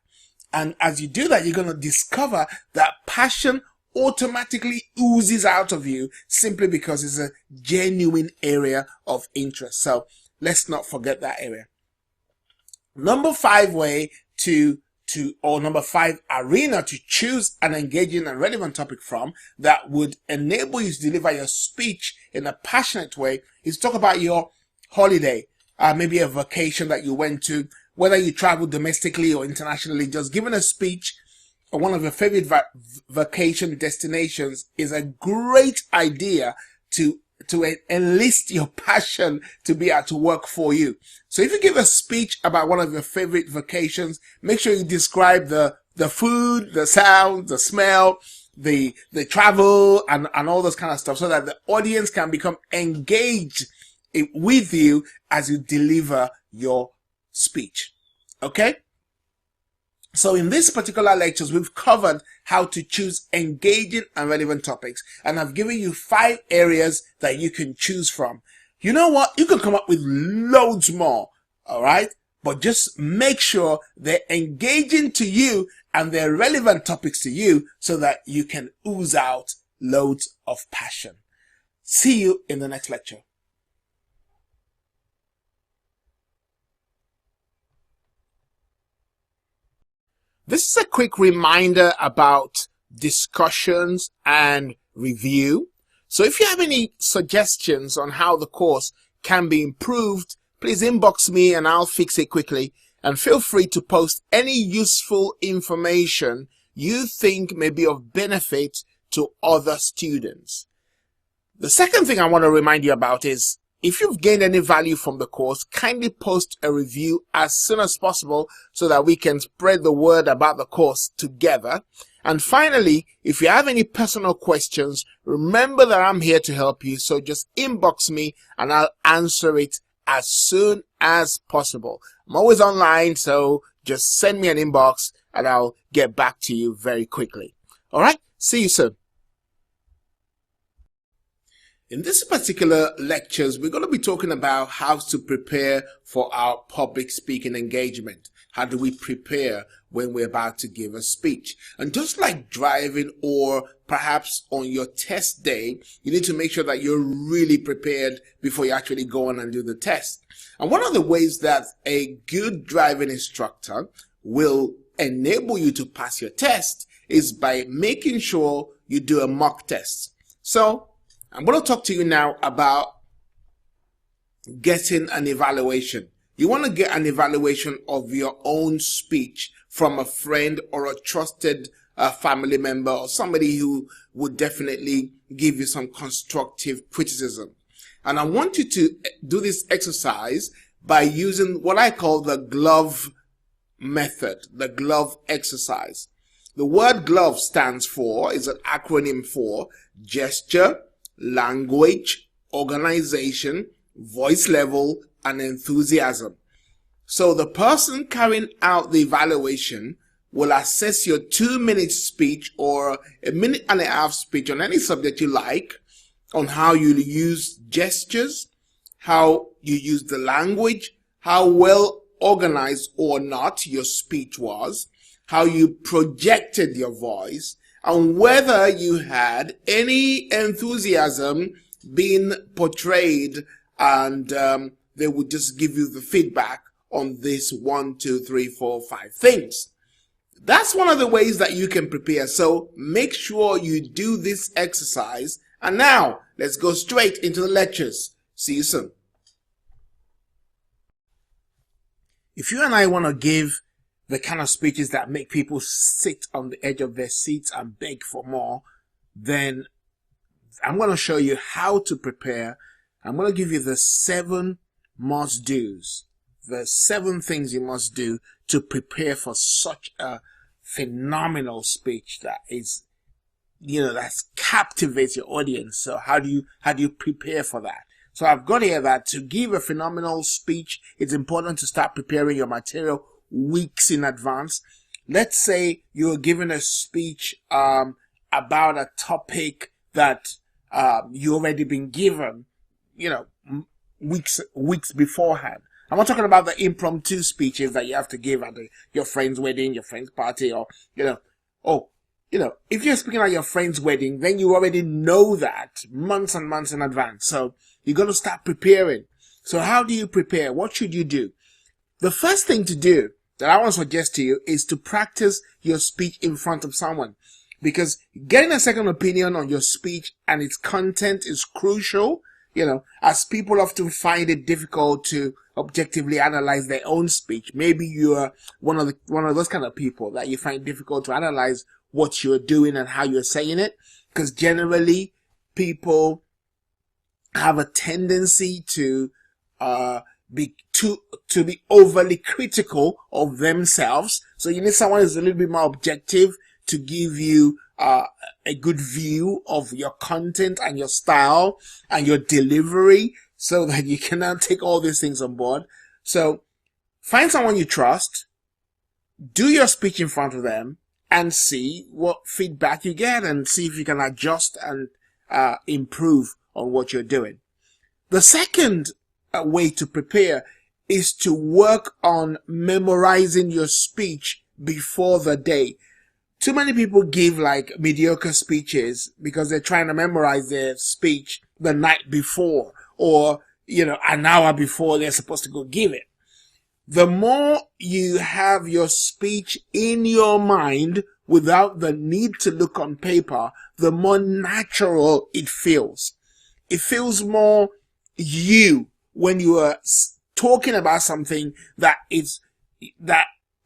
And as you do that, you're going to discover that passion automatically oozes out of you simply because it's a genuine area of interest. So let's not forget that area. Number 5 way or number 5 arena to choose an engaging and relevant topic from that would enable you to deliver your speech in a passionate way is talk about your holiday, maybe a vacation that you went to, whether you travel domestically or internationally. Just giving a speech on one of your favorite vacation destinations is a great idea to enlist your passion to be able to work for you. So if you give a speech about one of your favorite vacations, make sure you describe the food, the sound, the smell, the travel, and all those kind of stuff, so that the audience can become engaged with you as you deliver your speech. Okay? So in this particular lectures, we've covered how to choose engaging and relevant topics. And I've given you 5 areas that you can choose from. You know what? You can come up with loads more. All right? But just make sure they're engaging to you and they're relevant topics to you so that you can ooze out loads of passion. See you in the next lecture. This is a quick reminder about discussions and review. So if you have any suggestions on how the course can be improved, please inbox me and I'll fix it quickly. And feel free to post any useful information you think may be of benefit to other students. The second thing I want to remind you about is, if you've gained any value from the course, kindly post a review as soon as possible so that we can spread the word about the course together. And finally, if you have any personal questions, remember that I'm here to help you. So just inbox me and I'll answer it as soon as possible. I'm always online, so just send me an inbox and I'll get back to you very quickly. All right, see you soon. In this particular lectures, we're going to be talking about how to prepare for our public speaking engagement. How do we prepare when we're about to give a speech? And just like driving or perhaps on your test day, you need to make sure that you're really prepared before you actually go on and do the test. And one of the ways that a good driving instructor will enable you to pass your test is by making sure you do a mock test. So I'm going to talk to you now about getting an evaluation. You want to get an evaluation of your own speech from a friend or a trusted family member or somebody who would definitely give you some constructive criticism. And I want you to do this exercise by using what I call the glove method, the glove exercise. The word glove is an acronym for gesture, language, organization, voice level, and enthusiasm. So the person carrying out the evaluation will assess your 2-minute speech or a 1.5 minute speech on any subject you like, on how you use gestures, how you use the language, how well organized or not your speech was, how you projected your voice, and whether you had any enthusiasm being portrayed, and they would just give you the feedback on this 1, 2, 3, 4, 5 things. That's one of the ways that you can prepare. So make sure you do this exercise. And now let's go straight into the lectures. See you soon. If you and I want to give the kind of speeches that make people sit on the edge of their seats and beg for more, then I'm going to show you how to prepare. I'm going to give you the 7 must-dos, the 7 things you must do to prepare for such a phenomenal speech that is, that captivates your audience. So how do you prepare for that? So I've got here that to give a phenomenal speech, it's important to start preparing your material weeks in advance. Let's say you're giving a speech about a topic that you already been given, weeks beforehand. I'm not talking about the impromptu speeches that you have to give at your friend's wedding, your friend's party, or if you're speaking at your friend's wedding, then you already know that months and months in advance. So you're going to start preparing. So how do you prepare? What should you do? The first thing to do that I want to suggest to you is to practice your speech in front of someone, because getting a second opinion on your speech and its content is crucial, as people often find it difficult to objectively analyze their own speech. Maybe you're one of those kind of people that you find difficult to analyze what you're doing and how you're saying it, because generally people have a tendency to be overly critical of themselves. So you need someone who's a little bit more objective to give you a good view of your content and your style and your delivery, so that you can now take all these things on board. So find someone you trust, do your speech in front of them, and see what feedback you get, and see if you can adjust and improve on what you're doing. The second way to prepare is to work on memorizing your speech before the day. Too many people give mediocre speeches because they're trying to memorize their speech the night before, or an hour before they're supposed to go give it. The more you have your speech in your mind without the need to look on paper, the more natural it feels. It feels more you when you are talking about something that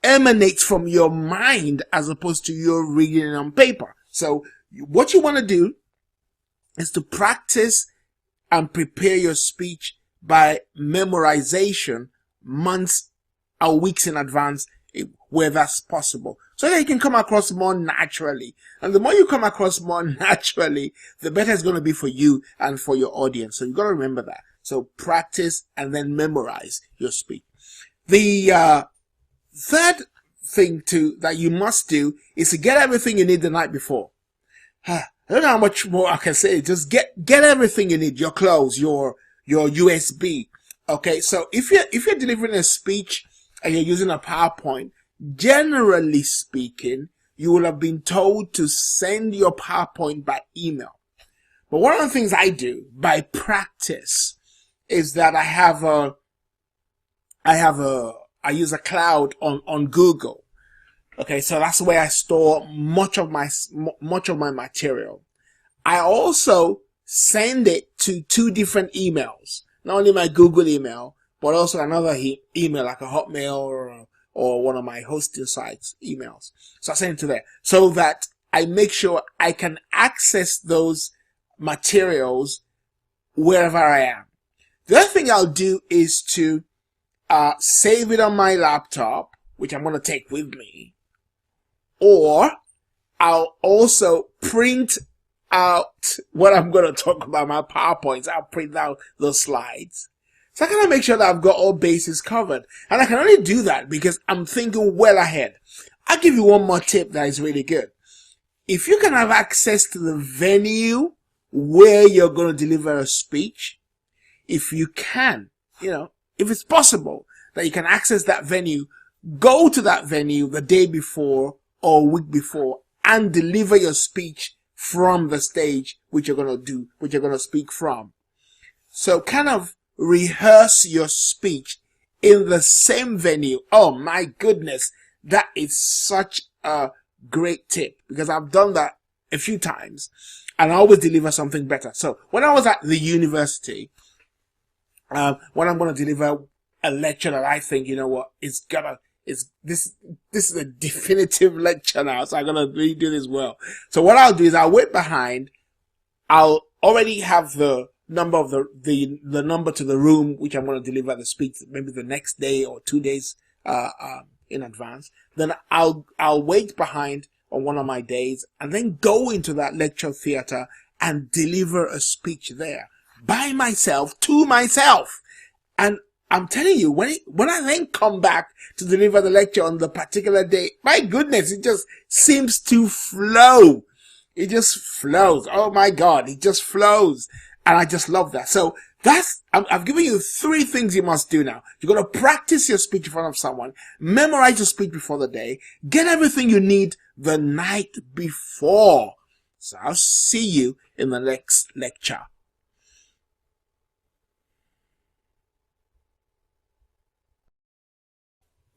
emanates from your mind as opposed to you reading it on paper. So what you want to do is to practice and prepare your speech by memorization months or weeks in advance, where that's possible, so that you can come across more naturally. And the more you come across more naturally, the better it's going to be for you and for your audience. So you've got to remember that. So practice and then memorize your speech. The third thing that you must do is to get everything you need the night before. I don't know how much more I can say. Just get everything you need. Your clothes, your USB. Okay, so if you're delivering a speech and you're using a PowerPoint, generally speaking, you will have been told to send your PowerPoint by email. But one of the things I do by practice is that I use a cloud on Google. Okay, so that's where I store much of my material. I also send it to 2 different emails, not only my Google email, but also another email like a Hotmail or one of my hosting sites emails. So I send it to there so that I make sure I can access those materials wherever I am. The other thing I'll do is to save it on my laptop, which I'm going to take with me, or I'll also print out what I'm going to talk about, my PowerPoints. I'll print out those slides. So I kind of make sure that I've got all bases covered. And I can only do that because I'm thinking well ahead. I'll give you one more tip that is really good. If you can have access to the venue where you're going to deliver a speech, if you can, if it's possible that you can access that venue, go to that venue the day before or week before and deliver your speech from the stage which you're going to speak from. So kind of rehearse your speech in the same venue. Oh my goodness, that is such a great tip, because I've done that a few times and I always deliver something better. So when I was at the university, when I'm going to deliver a lecture that I think, this is a definitive lecture now, so I'm going to really do this well. So what I'll do is I'll wait behind. I'll already have the number of the number to the room which I'm going to deliver the speech, maybe the next day or 2 days in advance. Then I'll wait behind on one of my days and then go into that lecture theater and deliver a speech there by myself, to myself. And I'm telling you, when I then come back to deliver the lecture on the particular day, my goodness, it just seems to flow. It just flows. Oh my God, it just flows. And I just love that. So I've given you 3 things you must do now. You're going to practice your speech in front of someone, memorize your speech before the day, get everything you need the night before. So I'll see you in the next lecture.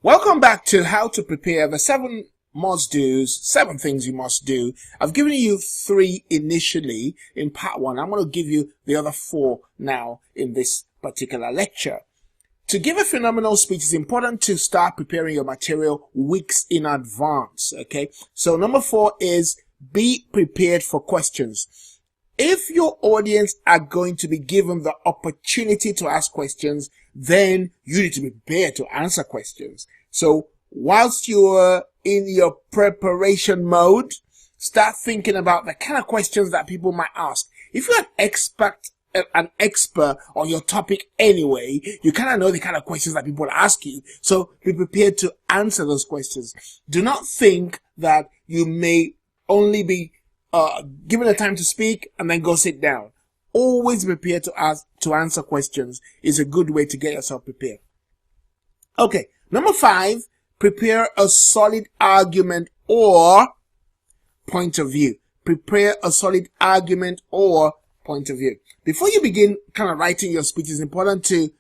Welcome back to how to prepare the 7 must-dos, 7 things you must do. I've given you 3 initially in part 1. I'm going to give you the other 4 now in this particular lecture. To give a phenomenal speech, it's important to start preparing your material weeks in advance, okay? So number 4 is be prepared for questions. If your audience are going to be given the opportunity to ask questions, then you need to be prepared to answer questions. So whilst you're in your preparation mode, start thinking about the kind of questions that people might ask. If you're an expert on your topic anyway, you kind of know the kind of questions that people ask you. So be prepared to answer those questions. Do not think that you may only be given the time to speak and then go sit down. Always prepare to answer questions is a good way to get yourself prepared. Okay, number 5, prepare a solid argument or point of view. Prepare a solid argument or point of view. Before you begin kind of writing your speech, it's important to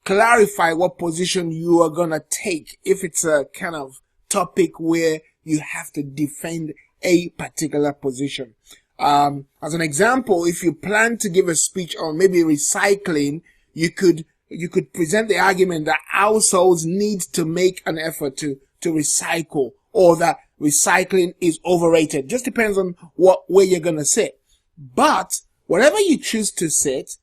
clarify what position you are going to take if it's a kind of topic where you have to defend a particular position. As an example, if you plan to give a speech on maybe recycling, you could present the argument that households need to make an effort to recycle, or that recycling is overrated. Just depends on where you're going to sit. But whatever you choose to sit,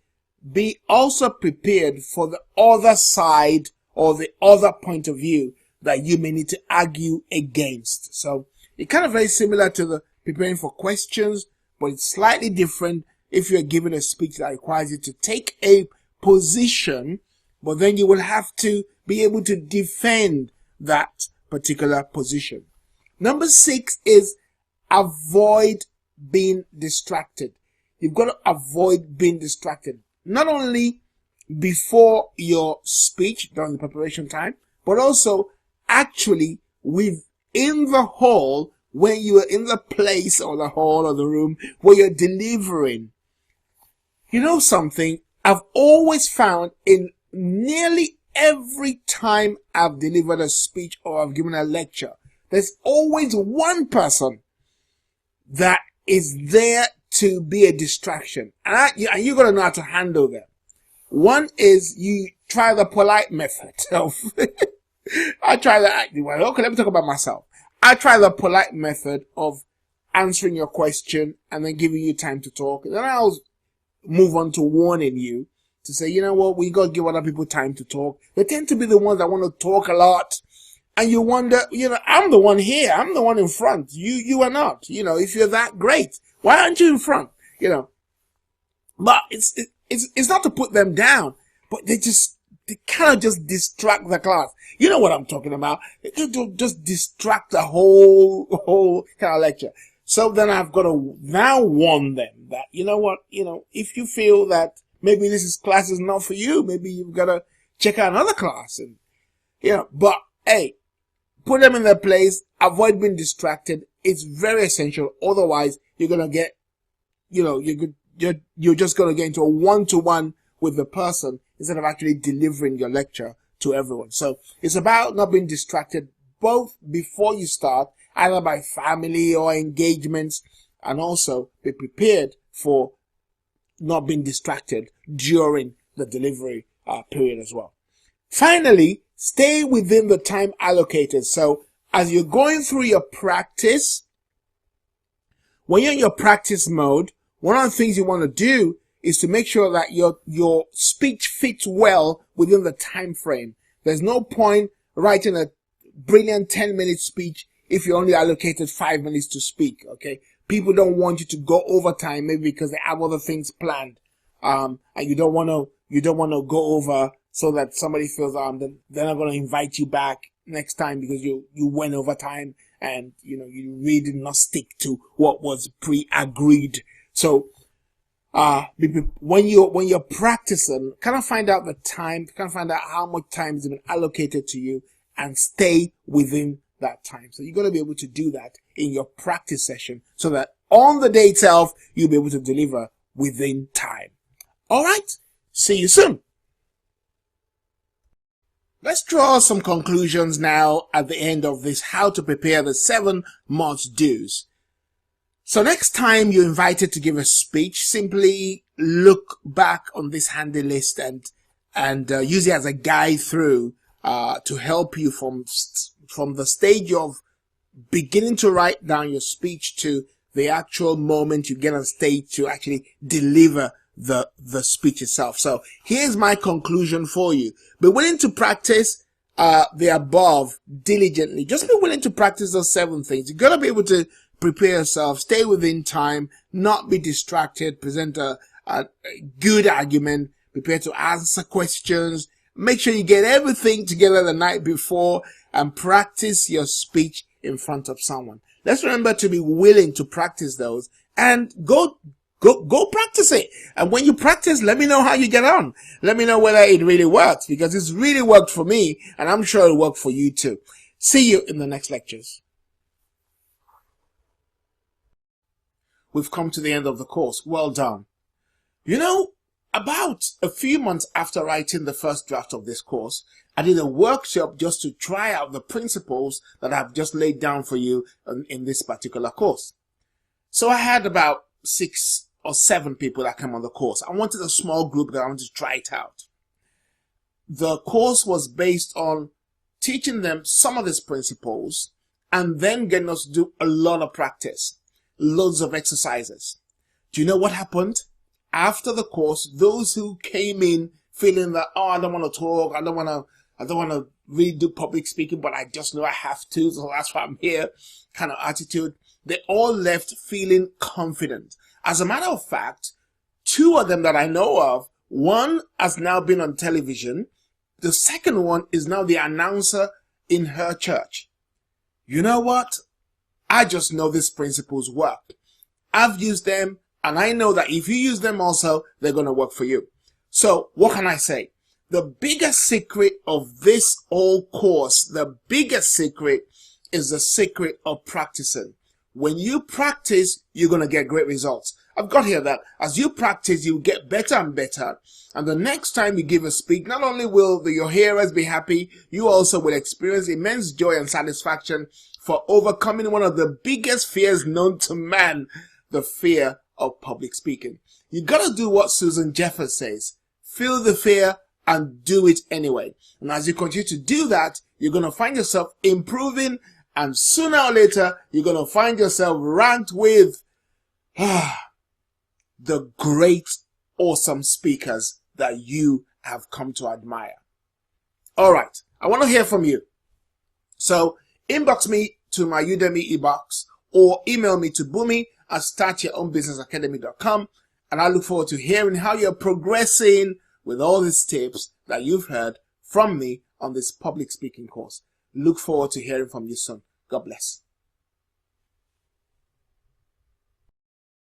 be also prepared for the other side or the other point of view that you may need to argue against. So it's kind of very similar to the preparing for questions, but it's slightly different if you're given a speech that requires you to take a position, but then you will have to be able to defend that particular position. Number 6 is avoid being distracted. You've got to avoid being distracted, not only before your speech during the preparation time, but also actually within the hall, when you are in the place or the hall or the room where you're delivering. You know something? I've always found in nearly every time I've delivered a speech or I've given a lecture, there's always one person that is there to be a distraction. And you're going to know how to handle them. One is you try the polite method of, I try that. Well, okay, let me talk about myself. I try the polite method of answering your question and then giving you time to talk. And then I'll move on to warning you to say, you know what, we got to give other people time to talk. They tend to be the ones that want to talk a lot. And you wonder, I'm the one here. I'm the one in front. You are not. If you're that great, why aren't you in front? But it's not to put them down, but they kind of just distract the class. You know what I'm talking about. They just distract the whole kind of lecture. So then I've got to now warn them that, you know what, if you feel that maybe class is not for you, maybe you've got to check out another class. And, but hey, put them in their place, avoid being distracted. It's very essential. Otherwise, you're going to get, you're just going to get into a one-to-one with the person instead of actually delivering your lecture to everyone. So it's about not being distracted both before you start, either by family or engagements, and also be prepared for not being distracted during the delivery period as well. Finally, stay within the time allocated. So as you're going through your practice, when you're in your practice mode, one of the things you want to do is to make sure that your speech fits well within the time frame. There's no point writing a brilliant 10-minute speech if you only allocated 5 minutes to speak, okay? People don't want you to go over time, maybe because they have other things planned. And you don't want to go over so that somebody feels, they're not going to invite you back next time because you went over time and, you really did not stick to what was pre-agreed. So, when you're practicing, kind of find out the time, kind of find out how much time has been allocated to you and stay within that time. So you're going to be able to do that in your practice session so that on the day itself, you'll be able to deliver within time. All right. See you soon. Let's draw some conclusions now at the end of this, how to prepare the 7 must-dos. So next time you're invited to give a speech, simply look back on this handy list and use it as a guide through to help you from the stage of beginning to write down your speech to the actual moment you get on stage to actually deliver the speech itself. So here's my conclusion for you. Be willing to practice the above diligently. Just be willing to practice those 7 things. You're going to be able to prepare yourself, stay within time, not be distracted, present a good argument, prepare to answer questions. Make sure you get everything together the night before and practice your speech in front of someone. Let's remember to be willing to practice those and go practice it. And when you practice, let me know how you get on. Let me know whether it really works, because it's really worked for me and I'm sure it'll work for you too. See you in the next lectures. We've come to the end of the course. Well done. You know, about a few months after writing the first draft of this course, I did a workshop just to try out the principles that I've just laid down for you in this particular course. So I had about 6 or 7 people that came on the course. I wanted a small group that I wanted to try it out. The course was based on teaching them some of these principles and then getting us to do a lot of practice, loads of exercises. Do you know what happened? After the course, those who came in feeling that, oh, I don't want to talk, I don't want to really do public speaking, but I just know I have to, so that's why I'm here, kind of attitude, they all left feeling confident. As a matter of fact, 2 of them that I know of, one has now been on television, the second one is now the announcer in her church. You know what? I just know these principles work. I've used them, and I know that if you use them also, they're going to work for you. So what can I say? The biggest secret of this whole course, the biggest secret is the secret of practicing. When you practice, you're going to get great results. I've got here that as you practice, you get better and better. And the next time you give a speech, not only will your hearers be happy, you also will experience immense joy and satisfaction for overcoming one of the biggest fears known to man, the fear of public speaking. You got to do what Susan Jeffers says. Feel the fear and do it anyway. And as you continue to do that, you're going to find yourself improving, and sooner or later, you're going to find yourself ranked with the great, awesome speakers that you have come to admire. All right. I want to hear from you. So inbox me to my Udemy e-box or email me to bumi@startyourownbusinessacademy.com, and I look forward to hearing how you're progressing with all these tips that you've heard from me on this public speaking course. Look forward to hearing from you soon. God bless.